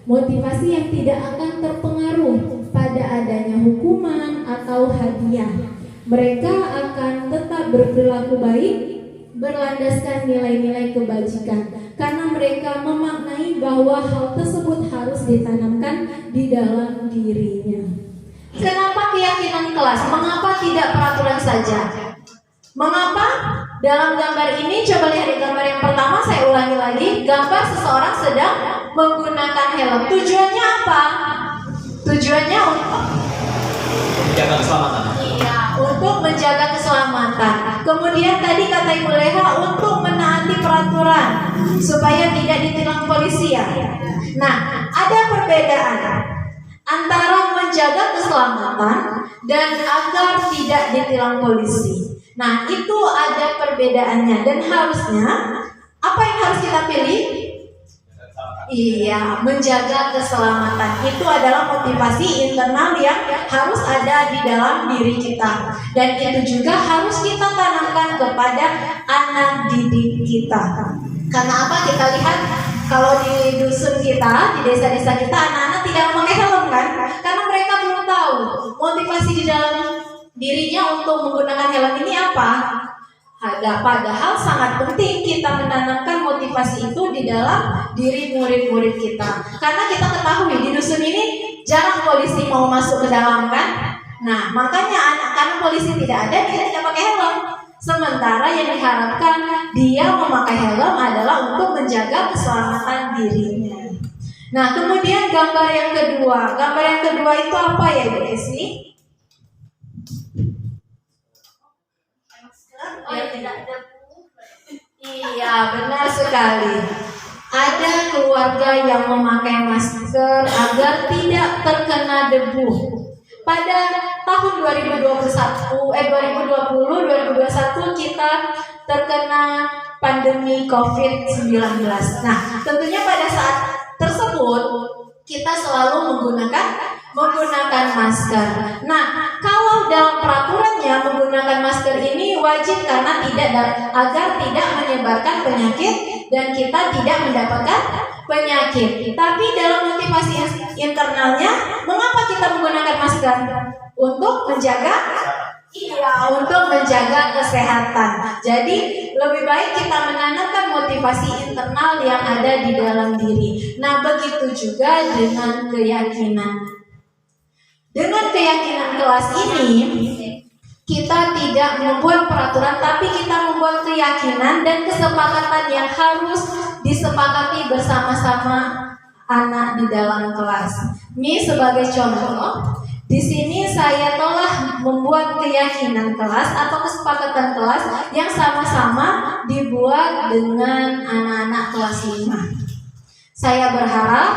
Motivasi yang tidak akan terpengaruh pada adanya hukuman atau hadiah. Mereka akan tetap berperilaku baik, berlandaskan nilai-nilai kebajikan, karena mereka memaknai bahwa hal tersebut harus ditanamkan di dalam dirinya. Kenapa keyakinan kelas? Mengapa tidak peraturan saja? Mengapa? Dalam gambar ini, coba lihat di gambar yang pertama, saya ulangi lagi. Gambar seseorang sedang menggunakan helm. Tujuannya apa? Tujuannya untuk Menjaga keselamatan. Iya, untuk menjaga keselamatan. Kemudian tadi kata Ibu Leha untuk menaati peraturan supaya tidak ditilang polisi ya. Nah, ada perbedaan antara menjaga keselamatan dan agar tidak ditilang polisi. Nah, itu ada perbedaannya dan harusnya apa yang harus kita pilih? Iya, menjaga keselamatan. Itu adalah motivasi internal yang harus ada di dalam diri kita. Dan itu juga harus kita tanamkan kepada anak didik kita. Karena apa? Kita lihat kalau di dusun kita, di desa-desa kita, anak-anak tidak memakai helm kan? Karena mereka belum tahu motivasi di dalam dirinya untuk menggunakan helm ini apa. Padahal sangat penting kita menanamkan motivasi itu di dalam diri murid-murid kita. Karena kita ketahui di dusun ini jarang polisi mau masuk ke dalam kan. Nah, makanya karena polisi tidak ada, dia tidak pakai helm. Sementara yang diharapkan dia memakai helm adalah untuk menjaga keselamatan dirinya. Nah, kemudian gambar yang kedua. Gambar yang kedua itu apa ya, Bu Esi? Oh, tidak ada. Iya, benar sekali. ada keluarga yang memakai masker agar tidak terkena debu. Pada tahun 2021 kita terkena pandemi COVID-19. Nah, tentunya pada saat tersebut kita selalu menggunakan masker. Nah, kalau dalam peraturannya menggunakan masker ini wajib karena agar tidak menyebarkan penyakit dan kita tidak mendapatkan penyakit. Tapi dalam motivasi internalnya, mengapa kita menggunakan masker? Untuk menjaga kesehatan. Jadi lebih baik kita menanamkan motivasi internal yang ada di dalam diri. Nah, begitu juga dengan keyakinan. Dengan keyakinan kelas ini, kita tidak membuat peraturan, tapi kita membuat keyakinan dan kesepakatan yang harus disepakati bersama-sama anak di dalam kelas. Ini sebagai contoh, di sini saya telah membuat keyakinan kelas atau kesepakatan kelas yang sama-sama dibuat dengan anak-anak kelas 5. Saya berharap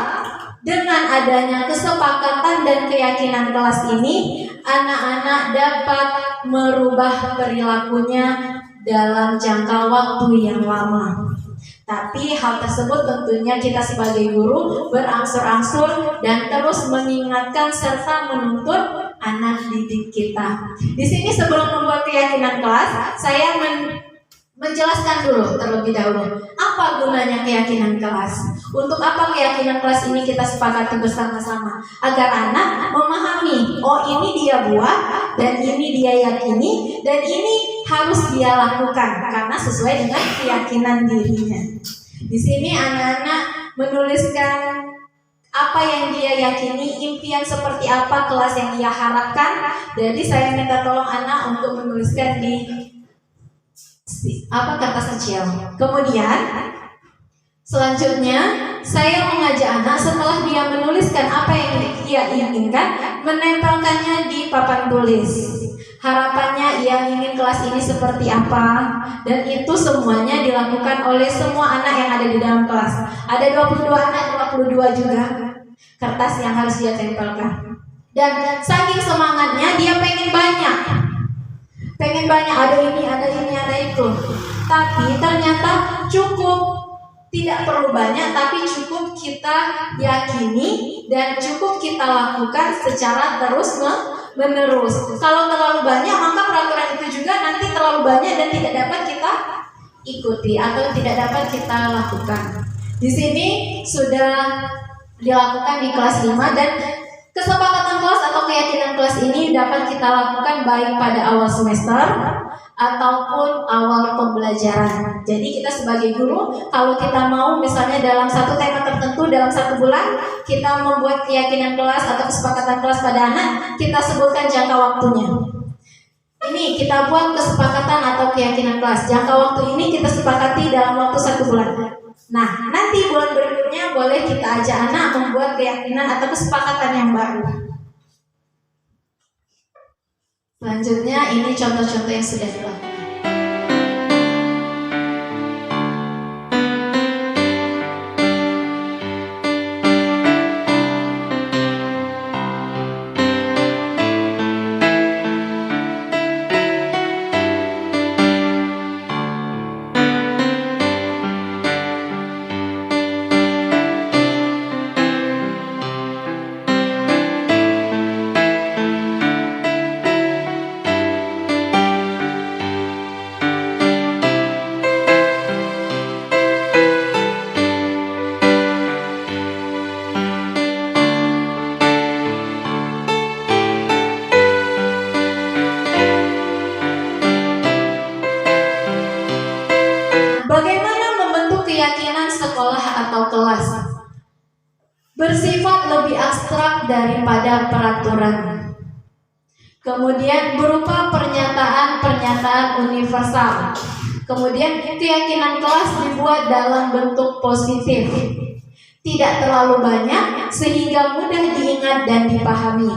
dengan adanya kesepakatan dan keyakinan kelas ini, anak-anak dapat merubah perilakunya dalam jangka waktu yang lama. Tapi hal tersebut tentunya kita sebagai guru berangsur-angsur dan terus mengingatkan serta menuntut anak didik kita. Di sini sebelum membuat keyakinan kelas, saya menjelaskan dulu terlebih dahulu apa gunanya keyakinan kelas. Untuk apa keyakinan kelas ini kita sepakati bersama-sama agar anak memahami, oh ini dia buat dan ini dia yakini dan ini harus dia lakukan karena sesuai dengan keyakinan dirinya. Di sini anak-anak menuliskan apa yang dia yakini, impian seperti apa kelas yang dia harapkan. Jadi saya minta tolong anak untuk menuliskan di kertas kecil. Kemudian selanjutnya saya mengajak anak setelah dia menuliskan apa yang dia inginkan, menempelkannya di papan tulis. Harapannya ia ingin kelas ini seperti apa, dan itu semuanya dilakukan oleh semua anak yang ada di dalam kelas. Ada 22 anak, 22 juga kertas yang harus dia tempelkan. Dan saking semangatnya dia pengen banyak, ada ini, ada itu. Tapi ternyata cukup, tidak perlu banyak, tapi cukup kita yakini dan cukup kita lakukan secara terus menerus. Kalau terlalu banyak, maka peraturan itu juga nanti terlalu banyak dan tidak dapat kita ikuti atau tidak dapat kita lakukan. Di sini sudah dilakukan di kelas 5 dan kesepakatan kelas atau keyakinan kelas ini dapat kita lakukan baik pada awal semester ataupun awal pembelajaran. Jadi kita sebagai guru, kalau kita mau misalnya dalam satu tema tertentu dalam 1 bulan, kita membuat keyakinan kelas atau kesepakatan kelas pada anak, kita sebutkan jangka waktunya. Ini kita buat kesepakatan atau keyakinan kelas. Jangka waktu ini kita sepakati dalam waktu 1 bulan. Nah, nanti bulan berikutnya boleh kita ajak anak membuat keyakinan atau kesepakatan yang baru. Selanjutnya ini contoh-contoh yang sudah dilakukan. Bersifat lebih abstrak daripada peraturan. Kemudian berupa pernyataan-pernyataan universal. Kemudian keyakinan kelas dibuat dalam bentuk positif, tidak terlalu banyak sehingga mudah diingat dan dipahami.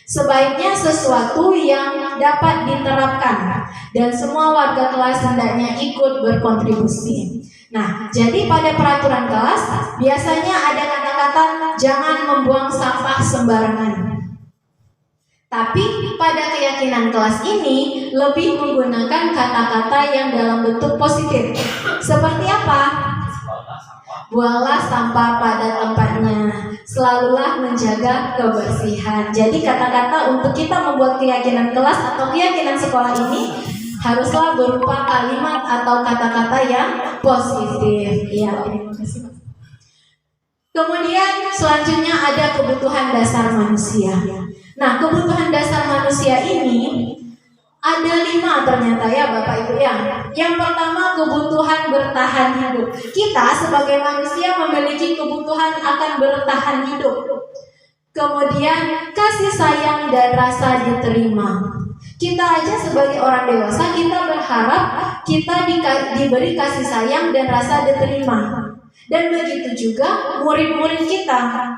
Sebaiknya sesuatu yang dapat diterapkan dan semua warga kelas hendaknya ikut berkontribusi. Nah, jadi pada peraturan kelas biasanya ada kata-kata jangan membuang sampah sembarangan. Tapi pada keyakinan kelas ini lebih menggunakan kata-kata yang dalam bentuk positif. Seperti apa? Buanglah sampah pada tempatnya. Selalulah menjaga kebersihan. Jadi kata-kata untuk kita membuat keyakinan kelas atau keyakinan sekolah ini haruslah berupa kalimat atau kata-kata yang positif. Ya, terima kasih. Kemudian selanjutnya ada kebutuhan dasar manusia. Nah, kebutuhan dasar manusia ini ada 5 ternyata ya Bapak Ibu ya. Yang pertama kebutuhan bertahan hidup. Kita sebagai manusia memiliki kebutuhan akan bertahan hidup. Kemudian kasih sayang dan rasa diterima. Kita aja sebagai orang dewasa kita berharap kita diberi kasih sayang dan rasa diterima. Dan begitu juga murid-murid kita.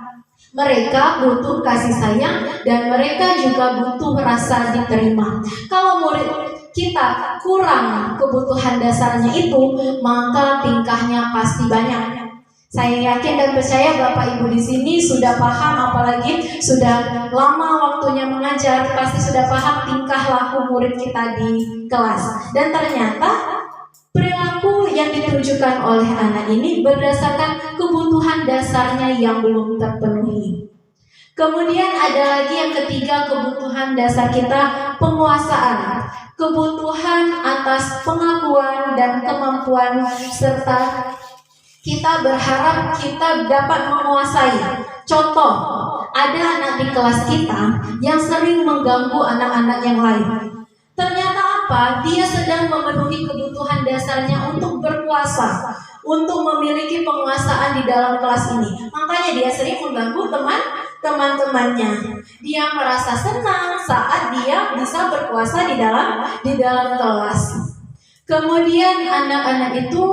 Mereka butuh kasih sayang dan mereka juga butuh rasa diterima. Kalau murid kita kurang kebutuhan dasarnya itu, maka tingkahnya pasti banyak. Saya yakin dan percaya Bapak Ibu di sini sudah paham, apalagi sudah lama waktunya mengajar, pasti sudah paham tingkah laku murid kita di kelas. Dan ternyata perilaku yang ditunjukkan oleh anak ini berdasarkan kebutuhan dasarnya yang belum terpenuhi. Kemudian ada lagi yang ketiga, kebutuhan dasar kita, penguasaan. Kebutuhan atas pengakuan dan kemampuan serta kita berharap kita dapat menguasai. Contoh, ada anak di kelas kita yang sering mengganggu anak-anak yang lain. Ternyata apa? Dia sedang memenuhi kebutuhan dasarnya untuk berkuasa, untuk memiliki penguasaan di dalam kelas ini. Makanya dia sering mengganggu teman-temannya. Dia merasa senang saat dia bisa berkuasa di dalam kelas. Kemudian anak-anak itu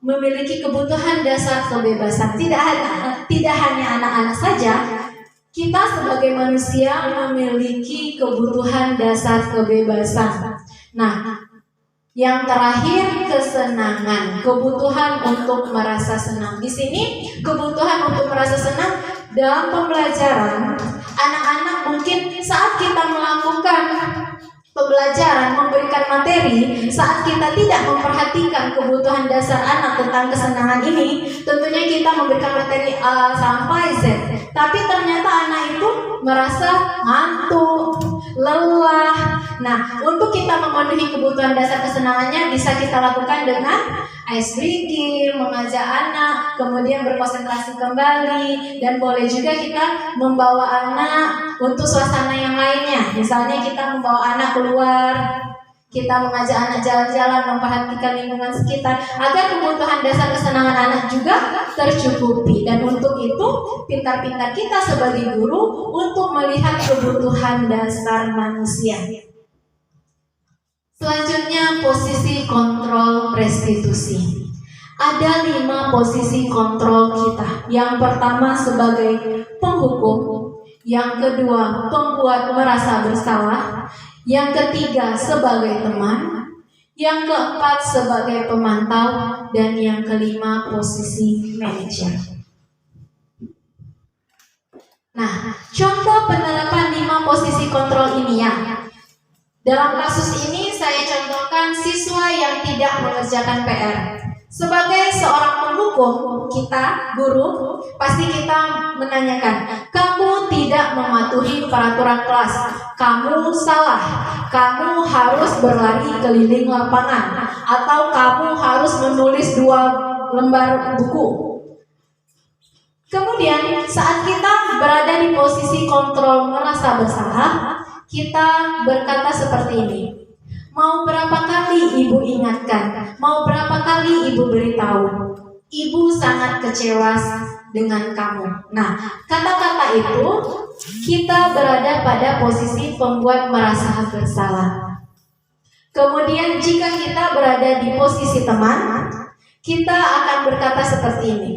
memiliki kebutuhan dasar kebebasan. Tidak hanya anak-anak saja. Kita sebagai manusia memiliki kebutuhan dasar kebebasan. Nah, yang terakhir kesenangan, kebutuhan untuk merasa senang. Di sini kebutuhan untuk merasa senang dalam pembelajaran. Anak-anak mungkin saat kita melakukan pembelajaran, memberikan materi, saat kita tidak memperhatikan kebutuhan dasar anak tentang kesenangan ini, tentunya kita memberikan materi A sampai Z. Tapi ternyata anak itu merasa ngantuk, lelah. Nah, untuk kita memenuhi kebutuhan dasar kesenangannya bisa kita lakukan dengan ice breaking, mengajak anak, kemudian berkonsentrasi kembali, dan boleh juga kita membawa anak untuk suasana yang lainnya. Misalnya kita membawa anak keluar, kita mengajak anak jalan-jalan, memperhatikan lingkungan sekitar, agar kebutuhan dasar kesenangan anak juga tercukupi. Dan untuk itu, pintar-pintar kita sebagai guru untuk melihat kebutuhan dasar manusia. Selanjutnya, posisi kontrol restitusi. Ada 5 posisi kontrol kita. Yang pertama sebagai penghukum, yang kedua pembuat merasa bersalah, yang ketiga sebagai teman, yang keempat sebagai pemantau, dan yang kelima posisi manajer. Nah, contoh penerapan 5 posisi kontrol ini ya. Dalam kasus ini saya contohkan siswa yang tidak mengerjakan PR. Sebagai seorang penghukum, kita, guru, pasti kita menanyakan, kamu tidak mematuhi peraturan kelas, kamu salah, kamu harus berlari keliling lapangan, atau kamu harus menulis 2 lembar buku. Kemudian saat kita berada di posisi kontrol merasa bersalah, kita berkata seperti ini, mau berapa kali ibu ingatkan, mau berapa kali ibu beritahu, ibu sangat kecewa dengan kamu. Nah, kata-kata itu kita berada pada posisi pembuat merasa bersalah. Kemudian jika kita berada di posisi teman, kita akan berkata seperti ini,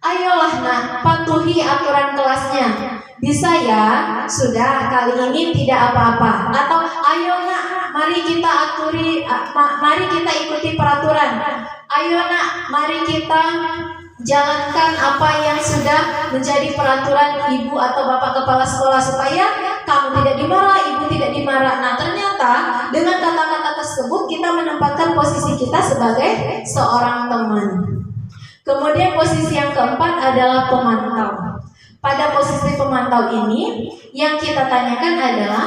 ayolah nak, patuhi aturan kelasnya. Bisa ya, sudah kali ini tidak apa-apa. Atau ayo nak, mari kita mari kita ikuti peraturan. Ayo nak, mari kita jalankan apa yang sudah menjadi peraturan ibu atau bapak kepala sekolah supaya kamu tidak dimarah, ibu tidak dimarah. Nah ternyata dengan kata-kata tersebut kita menempatkan posisi kita sebagai seorang teman. Kemudian posisi yang keempat adalah pemantau. Pada posisi pemantau ini yang kita tanyakan adalah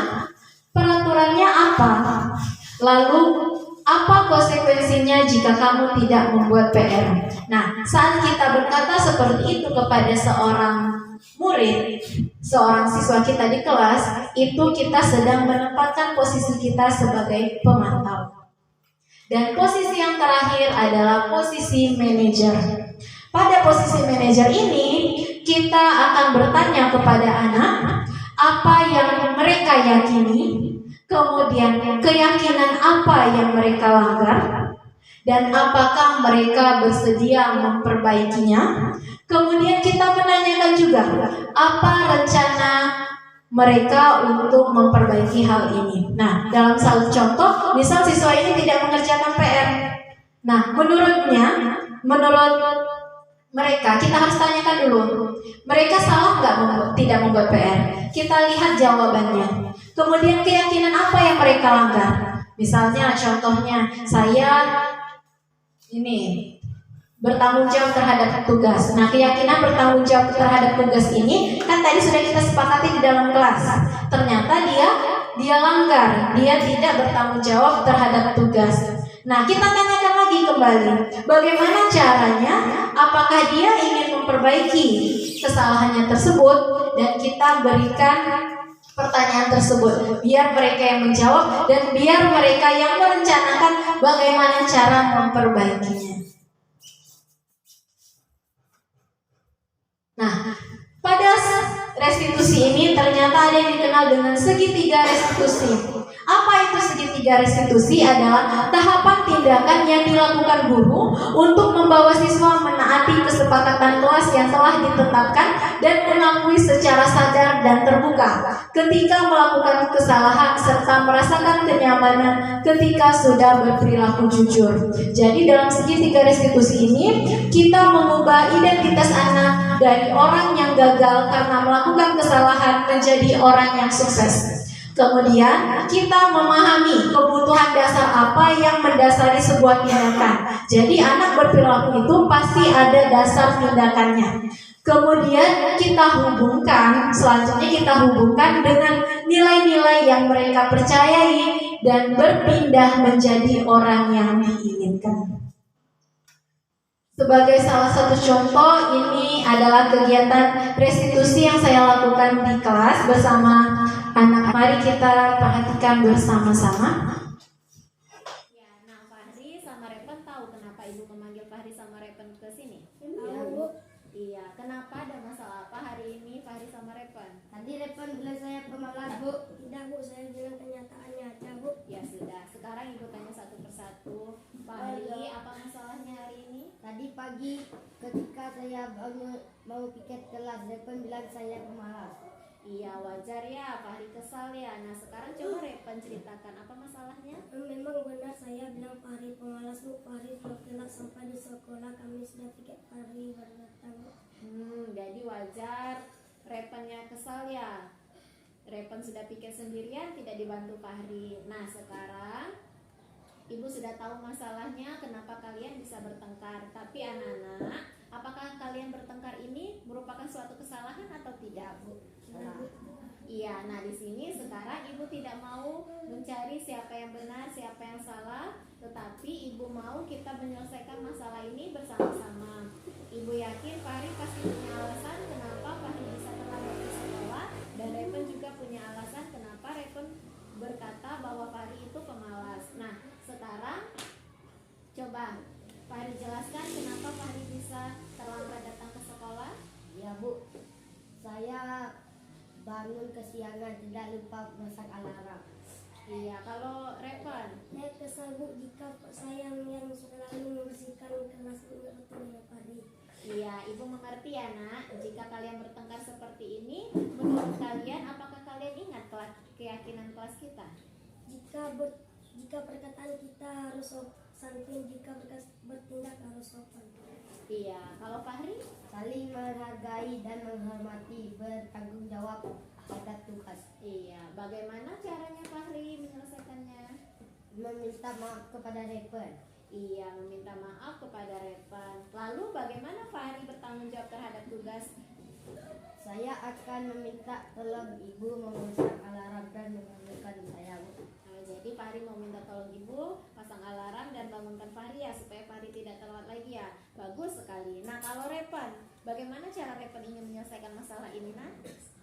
peraturannya apa? Lalu apa konsekuensinya jika kamu tidak membuat PR? Nah, saat kita berkata seperti itu kepada seorang murid, seorang siswa kita di kelas, itu kita sedang menempatkan posisi kita sebagai pemantau. Dan posisi yang terakhir adalah posisi manajer. Pada posisi manajer ini, kita akan bertanya kepada anak apa yang mereka yakini, kemudian keyakinan apa yang mereka langgar, dan apakah mereka bersedia memperbaikinya. Kemudian kita menanyakan juga apa rencana mereka untuk memperbaiki hal ini. Nah, dalam satu contoh, misal siswa ini tidak mengerjakan PR. Nah, menurut mereka, kita harus tanyakan dulu, mereka salah nggak tidak membuat PR? Kita lihat jawabannya. Kemudian keyakinan apa yang mereka langgar? Misalnya, contohnya, saya ini bertanggung jawab terhadap tugas. Nah, keyakinan bertanggung jawab terhadap tugas ini kan tadi sudah kita sepakati di dalam kelas. Ternyata dia langgar, dia tidak bertanggung jawab terhadap tugas. Nah, kita tanyakan lagi kembali, bagaimana caranya? Apakah dia ingin memperbaiki kesalahannya tersebut? Dan kita berikan pertanyaan tersebut, biar mereka yang menjawab dan biar mereka yang merencanakan bagaimana cara memperbaikinya. Nah, pada restitusi ini ternyata ada yang dikenal dengan segitiga restitusi. Apa itu segitiga restitusi? Adalah tahapan tindakan yang dilakukan guru untuk membawa siswa menaati kesepakatan kelas yang telah ditetapkan dan mengakui secara sadar dan terbuka ketika melakukan kesalahan serta merasakan kenyamanan ketika sudah berperilaku jujur. Jadi dalam segitiga restitusi ini kita mengubah identitas anak dari orang yang gagal karena melakukan kesalahan menjadi orang yang sukses. Kemudian kita memahami kebutuhan dasar apa yang mendasari sebuah tindakan. Jadi anak berperilaku itu pasti ada dasar tindakannya. Kemudian kita hubungkan, selanjutnya kita hubungkan dengan nilai-nilai yang mereka percayai dan berpindah menjadi orang yang diinginkan. Sebagai salah satu contoh, ini adalah kegiatan restitusi yang saya lakukan di kelas bersama anak. Mari kita perhatikan bersama-sama. Ya, nah Fahri sama Repen tahu kenapa Ibu memanggil Fahri sama Repen ke sini? Tahu. Iya, kenapa, ada masalah apa hari ini Fahri sama Repen? Tadi Repan bilang saya pemalas, Bu. Tidak, Bu, saya bilang kenyataannya aja, Bu. Ya sudah, sekarang Ibu tanya satu persatu. Fahri, apa masalahnya hari ini? Tadi pagi ketika saya mau piket kelas, Repan bilang saya pemalas. Iya, wajar ya, Fahri kesal ya. Nah, sekarang coba Repen ceritakan apa masalahnya? Memang benar saya bilang Fahri pemalas, Bu. Fahri belum telat sampai di sekolah, kami sudah piket Fahri baru datang, Bu. Jadi wajar Repennya kesal ya. Repen sudah piket sendirian, tidak dibantu Fahri. Nah, sekarang Ibu sudah tahu masalahnya, kenapa kalian bisa bertengkar. Tapi anak-anak, apakah kalian bertengkar ini merupakan suatu kesalahan atau tidak, Bu? Iya, nah di sini sekarang Ibu tidak mau mencari siapa yang benar, siapa yang salah, tetapi Ibu mau kita menyelesaikan masalah ini bersama-sama. Ibu yakin Fahri pasti punya alasan kenapa Fahri bisa terlambat ke sekolah, dan Repen juga punya alasan kenapa Repen berkata bahwa Fahri itu pemalas. Nah, sekarang coba Fahri jelaskan kenapa Fahri bisa terlambat datang ke sekolah. Ya, Bu. Saya bangun kesiangan, tidak lupa masak alarm. Iya, kalau Repen? Saya kesal, Bu, jika saya yang selalu membersihkan kelas Bu dengan Fahri. Iya, Ibu mengerti ya nak. Jika kalian bertengkar seperti ini, menurut kalian apakah kalian ingat keyakinan kelas kita? Jika perkataan kita harus santun, jika bertindak harus sopan. Iya, kalau Fahri? Saling menghargai dan menghormati, bertanggung jawab atas tugas. Iya, bagaimana caranya Fahri menyelesaikannya? Meminta maaf kepada Repen. Iya, meminta maaf kepada Repan. Lalu bagaimana Fahri bertanggung jawab terhadap tugas? Saya akan meminta tolong ibu memasang alarm dan membangunkan saya. Nah, jadi Fahri mau minta tolong ibu pasang alarm dan bangunkan Fahri ya, supaya Fahri tidak telat lagi ya. Bagus sekali. Nah, kalau Repan, bagaimana cara Repan ingin menyelesaikan masalah ini nak?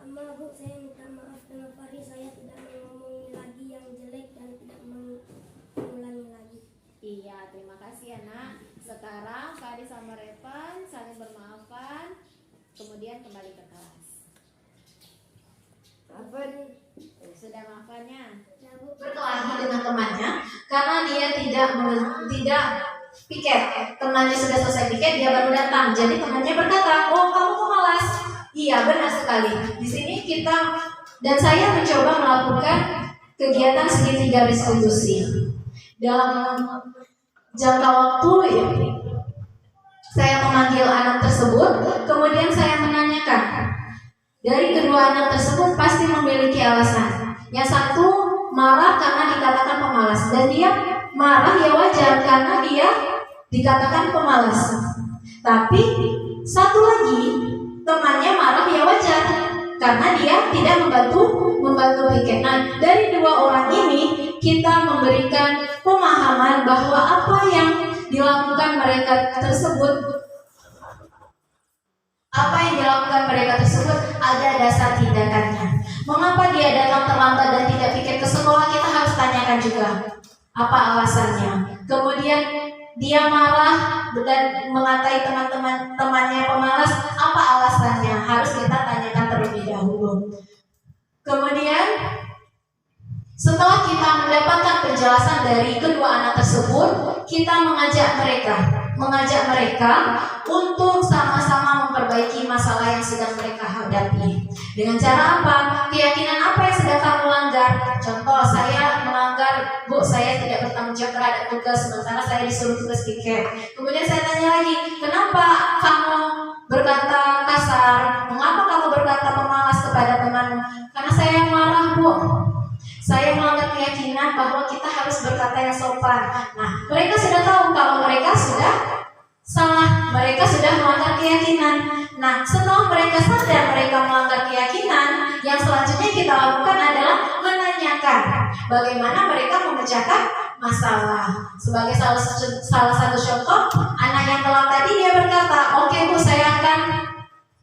Amma Bu, saya minta maaf dengan Fahri, saya tidak mengomongi lagi yang jelek dan tidak mengulangi lagi. Iya, terima kasih ya nak. Sekarang Fahri sama Repan saling bermaafan, kemudian kembali ke kelas. Sudah maafannya? Ya Bu. Berkelahi dengan temannya karena dia tidak piket. Temannya sudah selesai piket, dia baru datang. Jadi temannya berkata, "Oh, kamu pemalas." Iya, benar sekali. Di sini kita dan saya mencoba melakukan kegiatan segitiga diskusi. Dalam jangka waktu saya memanggil anak tersebut, kemudian saya menanyakan. Dari kedua anak tersebut pasti memiliki alasan. Yang satu marah karena dikatakan pemalas, dan dia marah ya wajar karena dia dikatakan pemalas. Tapi satu lagi temannya marah ya wajar karena dia tidak membantu piket. Nah, dari dua orang ini kita memberikan pemahaman bahwa apa yang dilakukan mereka tersebut ada dasar tindakannya. Mengapa dia datang terlambat dan tidak piket ke sekolah, kita harus tanyakan juga apa alasannya. Kemudian dia marah dan mengatai temannya pemalas, apa alasannya? Harus kita tanyakan terlebih dahulu. Kemudian setelah kita mendapatkan penjelasan dari kedua anak tersebut, kita mengajak mereka untuk sama-sama memperbaiki masalah yang sedang mereka hadapi. Dengan cara apa? Keyakinan apa yang sedang kamu langgar? Contoh, saya melanggar, Bu, saya tidak bertanggung jawab terhadap tugas, sementara saya disuruh tugas piket. Kemudian saya tanya lagi, kenapa kamu berkata kasar? Mengapa kamu berkata pemalas kepada temanmu? Karena saya marah, Bu. Saya melanggar keyakinan bahwa kita harus berkata yang sopan. Nah, mereka sudah tahu kalau mereka sudah salah, mereka sudah melanggar keyakinan. Nah, setelah mereka sadar mereka melanggar keyakinan, yang selanjutnya kita lakukan adalah menanyakan bagaimana mereka memecahkan masalah. Sebagai salah satu contoh, anak yang telat tadi dia berkata, "Oke Bu, saya akan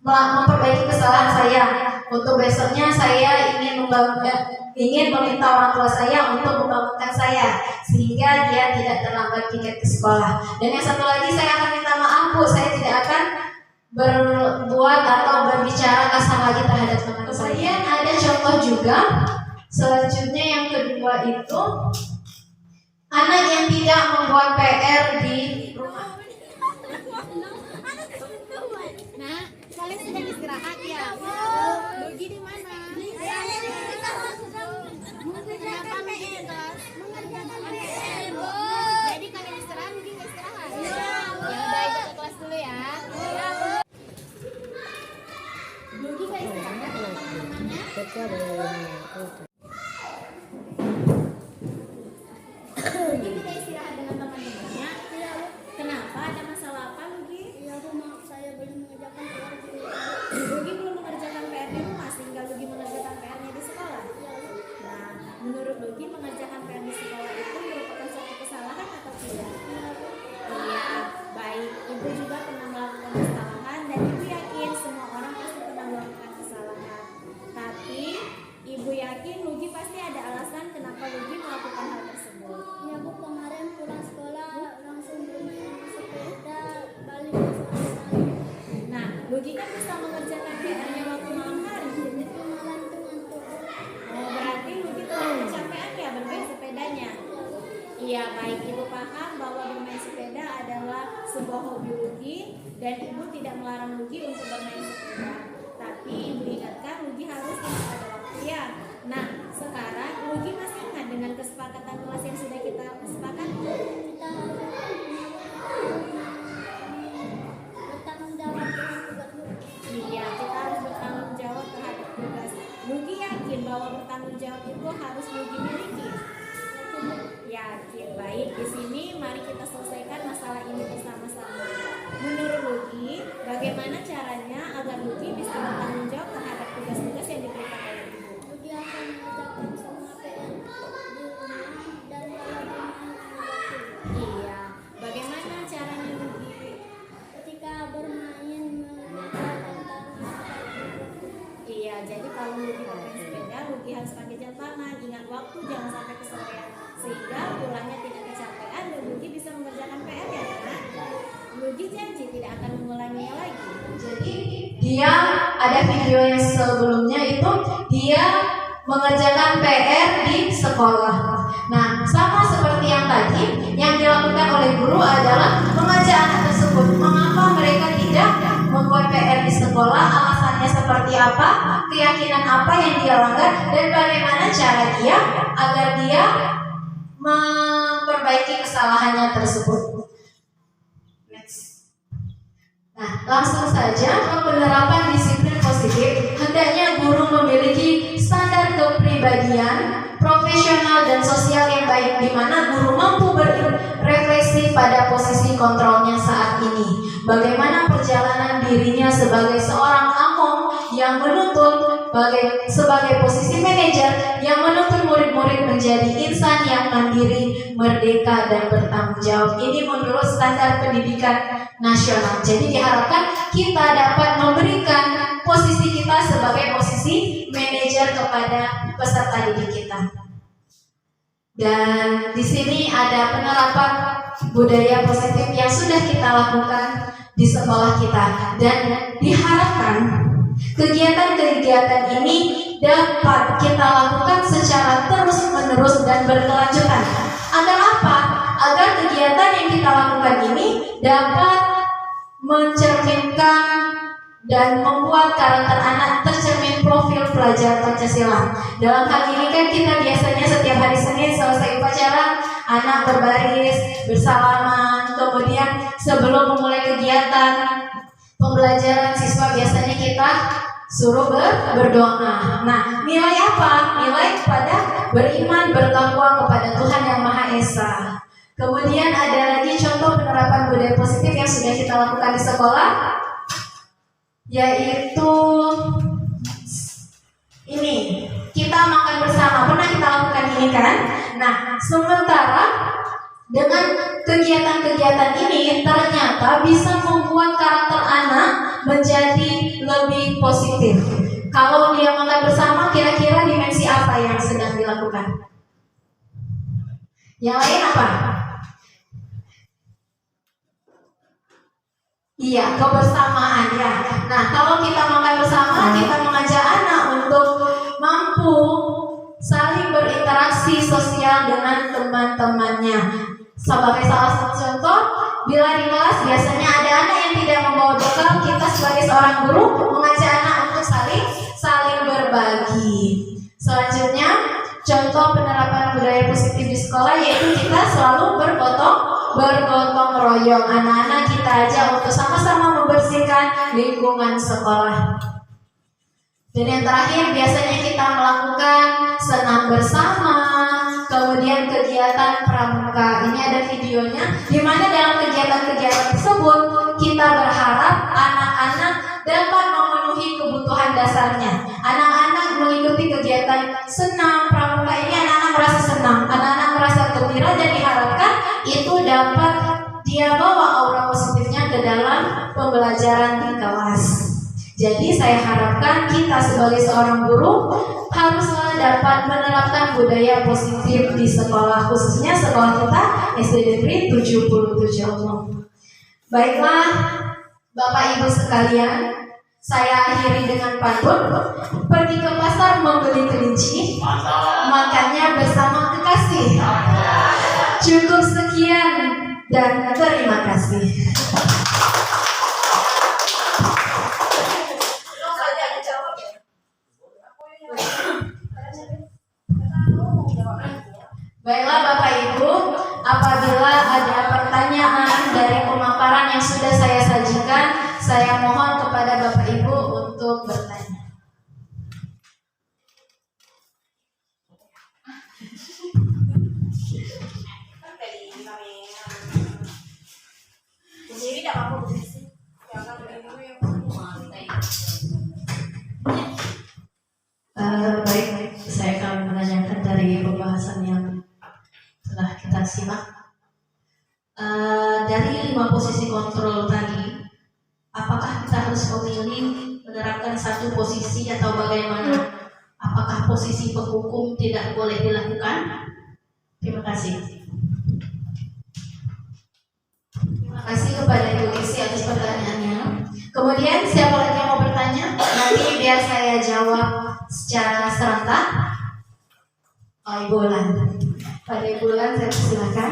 memperbaiki kesalahan saya. Untuk besoknya saya ingin meminta orang tua saya untuk membangunkan saya sehingga dia tidak terlambat piket ke sekolah. Dan yang satu lagi, saya akan minta maaf Bu, saya tidak akan berbuat atau berbicara kasar lagi terhadap teman saya." Kemudian ada contoh juga. Selanjutnya yang kedua itu anak yang tidak membuat PR di rumah. Nah, kalian sudah istirahat ya? Lugi di mana? Kenapa Lugi di kelas? Jadi kalian istirahat, Lugi nggak istirahat? Ya udah, ikut ke kelas dulu ya. Lugi nggak istirahat teman-temannya? Lugi tidak istirahat dengan teman-temannya? Kenapa? Ada masalah apa Lugi? Ya Bu, maaf saya belum mengerjakan PR di rumah. Lugi belum mengerjakan PR di rumah sehingga Lugi mengerjakan PR-nya di sekolah. Nah, menurut Lugi mengerjakan PR di sekolah itu merupakan suatu kesalahan atau tidak? Iya, baik. Ibu juga pernah melakukan kesalahan dan ibu yakin semua orang pasti pernah melakukan kesalahan. Tapi ibu yakin Lugi pasti ada alasan kenapa Lugi melakukan hal tersebut. Ya Bu, kemarin pulang sekolah langsung bermain sepeda balik ke sekolah. Nah, Lugi kan bisa mengerjakan PR-nya waktu malam hari. Itu malam itu ngantuk. Oh, berarti Lugi tuh kecapean ya, bener? sebuah hobi Lugi, dan ibu tidak melarang Lugi untuk bermain sepeda. Tapi ibu ingatkan Lugi harus ingat pada waktu ya. Nah, sekarang Lugi masih ingat dengan kesepakatan kelas yang sudah kita sepakati? Kita harus bertanggung jawab dengan tugas Lugi. Iya, kita harus bertanggung jawab terhadap tugas. Lugi yakin bahwa bertanggung jawab itu harus Lugi miliki. Yakin. Baik, di sini mari kita selesaikan masalah ini bersama-sama. Menurut Lugi, bagaimana caranya agar Lugi bisa bertanggung jawab terhadap tugas-tugas yang diberikan oleh ibu? Lugi akan mengerjakan semua PR di rumah dan kalau bermain Iya, bagaimana caranya Lugi? ketika bermain mengerjakan tangan. Iya, jadi kalau Lugi pakai sepeda, Lugi harus pakai jam tangan. Ingat waktu, jangan sampai kesorean, sehingga pulangnya tidak kecapean dan Lugi bisa mengerjakan PR ya kan? Lugi janji tidak akan mengulanginya lagi. Jadi dia ada video yang sebelumnya itu dia mengerjakan PR di sekolah. Nah, sama seperti yang tadi, yang dilakukan oleh guru adalah mengajak anak tersebut mengapa mereka tidak membuat PR di sekolah, alasannya seperti apa, keyakinan apa yang dia langgar, dan bagaimana cara dia agar dia memperbaiki kesalahannya tersebut. Nah, langsung saja, penerapan disiplin positif hendaknya guru memiliki standar kepribadian, profesional dan sosial yang baik, di mana guru mampu berrefleksi pada posisi kontrolnya saat ini. Bagaimana perjalanan dirinya sebagai seorang among yang menuntut sebagai posisi manajer yang menuntut murid-murid menjadi insan yang mandiri, merdeka dan bertanggung jawab. Ini menurut standar pendidikan nasional. Jadi diharapkan kita dapat memberikan posisi kita sebagai posisi manajer kepada peserta didik kita. Dan di sini ada penerapan budaya positif yang sudah kita lakukan di sekolah kita, dan diharapkan kegiatan-kegiatan ini dapat kita lakukan secara terus-menerus dan berkelanjutan. Agar apa? Agar kegiatan yang kita lakukan ini dapat mencerminkan dan membuat karakter anak tercermin profil pelajar Pancasila. Dalam hal ini kan kita biasanya setiap hari Senin selesai upacara, anak berbaris, bersalaman, kemudian sebelum memulai kegiatan pembelajaran siswa biasanya kita suruh berdoa. Nah, nilai apa? Nilai kepada beriman, bertakwa kepada Tuhan Yang Maha Esa. Kemudian ada lagi contoh penerapan budaya positif yang sudah kita lakukan di sekolah, yaitu ini, kita makan bersama. Pernah kita lakukan ini kan? Nah, sementara dengan kegiatan-kegiatan ini ternyata bisa membuat karakter anak menjadi lebih positif. Kalau dia makan bersama, kira-kira dimensi apa yang sedang dilakukan? Yang lain apa? Iya, kebersamaan ya. Nah, kalau kita makan bersama, kita mengajak anak untuk mampu saling berinteraksi sosial dengan teman-temannya. Sebagai salah satu contoh, bila di kelas biasanya ada anak yang tidak membawa bekal, kita sebagai seorang guru mengajak anak untuk saling berbagi. Selanjutnya, contoh penerapan budaya positif di sekolah yaitu kita selalu bergotong royong. Anak-anak kita ajak untuk sama-sama membersihkan lingkungan sekolah. Dan yang terakhir, biasanya kita melakukan senam bersama, kemudian kegiatan pramuka. Ini ada videonya, di mana dalam kegiatan-kegiatan tersebut kita berharap anak-anak dapat memenuhi kebutuhan dasarnya. Anak-anak mengikuti kegiatan senam pramuka ini, anak-anak merasa senang, anak-anak merasa gembira, dan diharapkan itu dapat dia bawa aura positifnya ke dalam pembelajaran di kelas. Jadi saya harapkan kita sebagai seorang guru haruslah dapat menerapkan budaya positif di sekolah, khususnya sekolah kita SD Negeri 77 Umum. Baiklah Bapak Ibu sekalian, saya akhiri dengan pantun. Pergi ke pasar membeli kelinci, makannya bersama kekasih. Cukup sekian dan terima kasih. Baiklah Bapak Ibu, apabila ada pertanyaan dari pemaparan yang sudah saya sajikan, saya mohon kepada Bapak Ibu untuk bertanya. Baik, saya akan menanyakan dari pembahasan yang telah kita simak. Dari 5 posisi kontrol tadi, apakah kita harus memilih menerapkan satu posisi atau bagaimana? Apakah posisi penghukum tidak boleh dilakukan? Terima kasih. Terima kasih kepada Ibu Isi atas pertanyaannya. Kemudian siapa lagi yang mau bertanya? Nanti biar saya jawab secara serentak. Ibu Ulan. Pada Ibu Ulan saya silakan.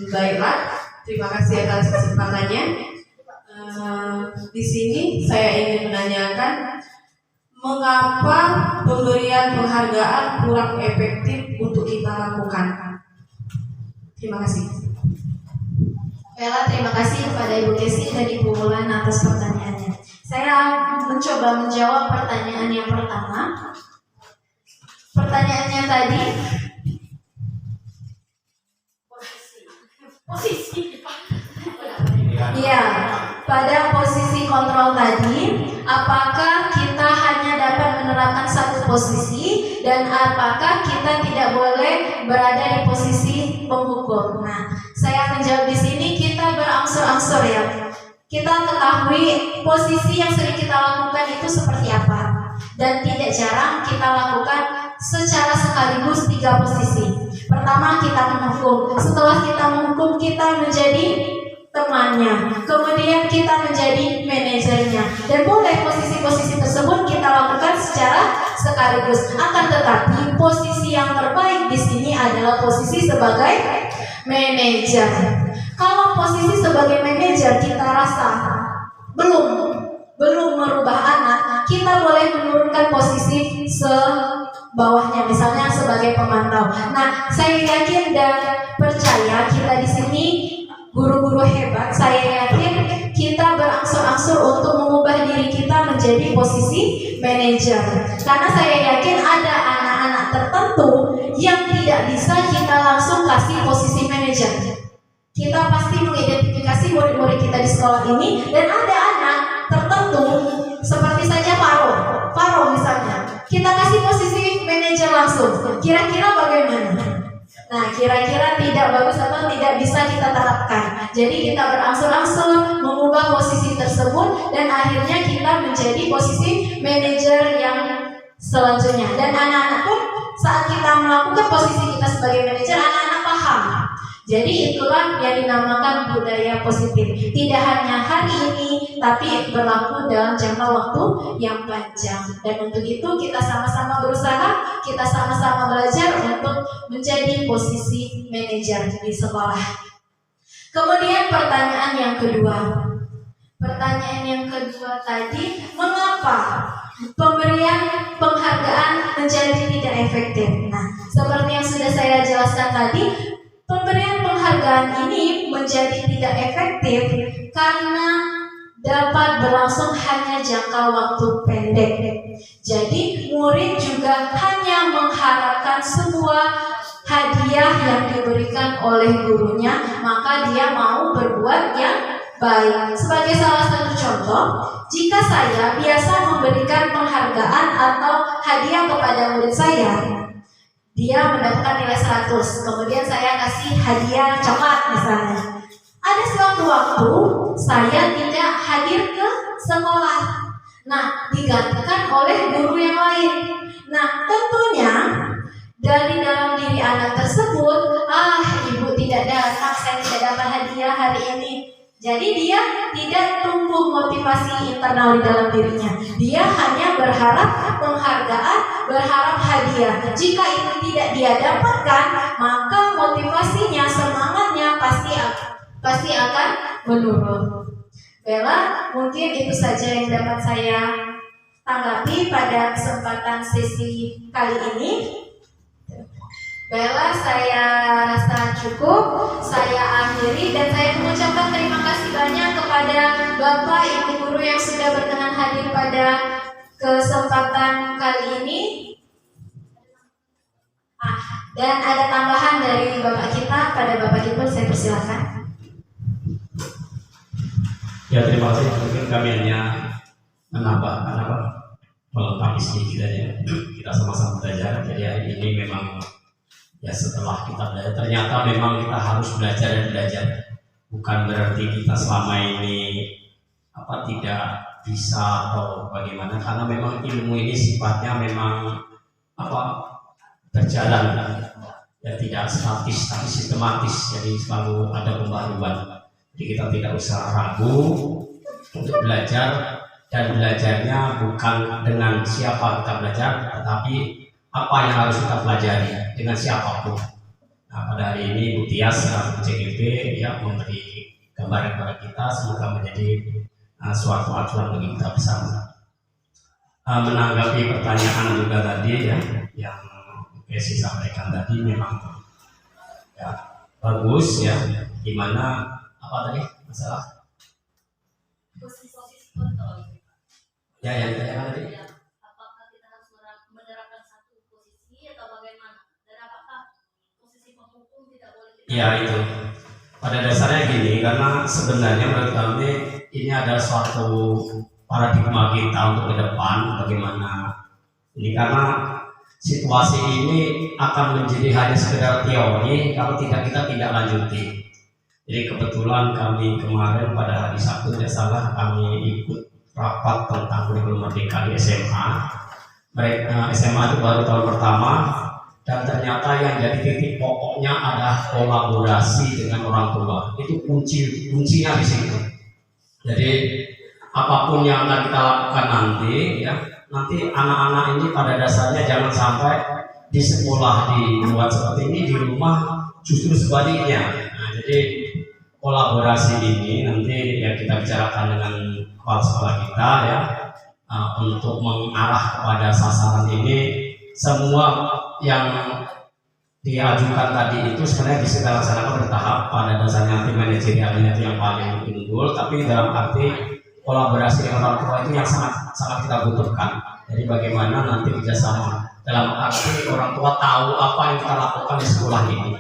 Baiklah, terima kasih atas kesempatannya. Di sini saya ingin menanyakan mengapa pemberian penghargaan kurang efektif untuk kita lakukan. Terima kasih. Bella, terima kasih kepada Ibu Desi dan Ibu Wulan atas pertanyaannya. Saya mencoba menjawab pertanyaan yang pertama. Pertanyaannya tadi, posisi. Iya, pada posisi kontrol tadi, apakah kita hanya dapat menerapkan satu posisi dan apakah kita tidak boleh berada di posisi penghukum? Nah, saya menjawab di sini kita berangsur-angsur ya. Kita ketahui posisi yang sering kita lakukan itu seperti apa, dan tidak jarang kita lakukan secara sekaligus 3 posisi. Pertama kita menghukum, setelah kita menghukum kita menjadi temannya, kemudian kita menjadi manajernya, dan boleh posisi-posisi tersebut kita lakukan secara sekaligus. Akan tetapi posisi yang terbaik di sini adalah posisi sebagai manajer. Kalau posisi sebagai manajer kita rasa belum merubah anak, kita boleh menurunkan posisi sebawahnya, misalnya sebagai pemantau. Nah, saya yakin dan percaya kita di sini guru-guru hebat, saya yakin kita berangsur-angsur untuk mengubah diri kita menjadi posisi manajer. Karena saya yakin ada anak-anak tertentu yang tidak bisa kita langsung kasih posisi manajer. Kita pasti mengidentifikasi murid-murid kita di sekolah ini, dan ada anak tertentu seperti saja Faro misalnya. Kita kasih posisi manajer langsung. Kira-kira bagaimana? Nah, kira-kira tidak bagus atau tidak bisa kita terapkan. Jadi kita berangsur-angsur mengubah posisi tersebut dan akhirnya kita menjadi posisi manajer yang selanjutnya. Dan anak-anak pun saat kita melakukan posisi kita sebagai manajer, anak-anak paham. Jadi itulah yang dinamakan budaya positif. Tidak hanya hari ini, tapi berlaku dalam jangka waktu yang panjang. Dan untuk itu kita sama-sama berusaha, kita sama-sama belajar untuk menjadi posisi manajer di sekolah. Kemudian pertanyaan yang kedua. Pertanyaan yang kedua tadi, mengapa pemberian penghargaan menjadi tidak efektif? Nah, seperti yang sudah saya jelaskan tadi, pemberian penghargaan ini menjadi tidak efektif karena dapat berlangsung hanya jangka waktu pendek. Jadi murid juga hanya mengharapkan sebuah hadiah yang diberikan oleh gurunya, maka dia mau berbuat yang baik. Sebagai salah satu contoh, jika saya biasa memberikan penghargaan atau hadiah kepada murid saya, dia mendapatkan nilai 100, kemudian saya kasih hadiah coklat misalnya. Ada suatu waktu saya tidak hadir ke sekolah. Nah, digantikan oleh guru yang lain. Nah, tentunya dari dalam diri anak tersebut, ibu tidak datang, saya tidak dapat hadiah hari ini. Jadi dia tidak tumbuh motivasi internal di dalam dirinya. Dia hanya berharap penghargaan, berharap hadiah. Jika itu tidak dia dapatkan, maka motivasinya, semangatnya pasti akan menurun. Bella, mungkin itu saja yang dapat saya tanggapi pada kesempatan sesi kali ini. Bella, saya rasa cukup. Saya akhiri dan saya mengucapkan terima kasih banyak kepada Bapak Ibu guru yang sudah berkenan hadir pada kesempatan kali ini. Dan ada tambahan dari Bapak kita, pada Bapak Ibu saya persilakan. Ya, terima kasih. Mungkin kami hanya menambahkan melengkapi sedikit aja. Kita sama-sama belajar. Jadi hari ini memang ya setelah kita belajar, ternyata memang kita harus belajar dan belajar. Bukan berarti kita selama ini tidak bisa atau bagaimana, karena memang ilmu ini sifatnya memang berjalan, ya tidak statis tapi sistematis. Jadi selalu ada pembaruan. Jadi kita tidak usah ragu untuk belajar, dan belajarnya bukan dengan siapa kita belajar, tetapi apa yang harus kita pelajari dengan siapapun. Nah, pada hari ini Bu Tias dan CGP ya memberi gambaran kepada kita, semoga menjadi suatu acuan bagi kita bersama. Menanggapi pertanyaan juga tadi ya, yang Kesi sampaikan tadi, memang ya bagus ya, dimana tadi masalah posisi kontrol. Ya, yang ditanyakan tadi. Apakah kita harus menerapkan satu posisi atau bagaimana? Dan apakah posisi penghukum tidak boleh kita? Ya, itu. Pada dasarnya gini, karena sebenarnya menurut kami ini adalah suatu paradigma kita untuk ke depan bagaimana ini, karena situasi ini akan menjadi hanya sekedar teori kalau kita tidak lanjuti. Jadi kebetulan kami kemarin pada hari Sabtu tidak salah kami ikut rapat tentang kurikulum merdeka di SMA. SMA itu baru tahun pertama, dan ternyata yang jadi titik pokoknya adalah kolaborasi dengan orang tua. Itu kuncinya di situ. Jadi apapun yang akan kita lakukan nanti, ya nanti anak-anak ini pada dasarnya jangan sampai di sekolah dibuat seperti ini, di rumah justru sebaliknya. Nah, jadi kolaborasi ini nanti ya kita bicarakan dengan kepala sekolah kita ya, untuk mengarah kepada sasaran ini. Semua yang diajukan tadi itu sebenarnya bisa kita laksanakan bertahap. Pada dasarnya nanti manajerialnya itu yang paling unggul, tapi dalam arti kolaborasi dengan orang tua itu yang sangat kita butuhkan. Jadi bagaimana nanti kerjasama dalam arti orang tua tahu apa yang kita lakukan di sekolah ini.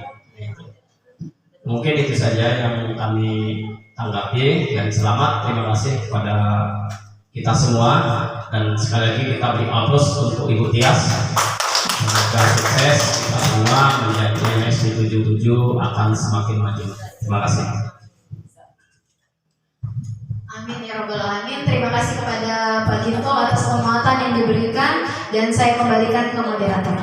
Mungkin itu saja yang kami tanggapi, dan selamat, terima kasih kepada kita semua, dan sekali lagi kita beri aplaus untuk Ibu Tias. Semoga sukses, kita semua menjadi SD77 akan semakin maju. Terima kasih. Amin ya Rabbal Alamin. Terima kasih kepada Pak Ginto atas penguatan yang diberikan, dan saya kembalikan ke moderator.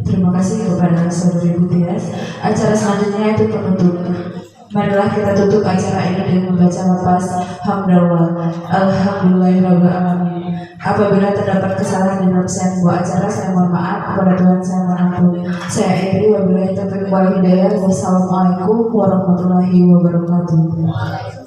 Terima kasih kepada Saudari Bu Tias. Acara selanjutnya itu penutup. Marilah kita tutup acara ini dengan membaca lafaz hamdalillah. Alhamdulillahirabbil alamin. Apabila terdapat kesalahan dalam sebuah acara, saya mohon maaf. Kepada Tuhan saya mohon ampun. Saya akhiri, wabillahi taufiq wal hidayah. Wassalamualaikum warahmatullahi wabarakatuh.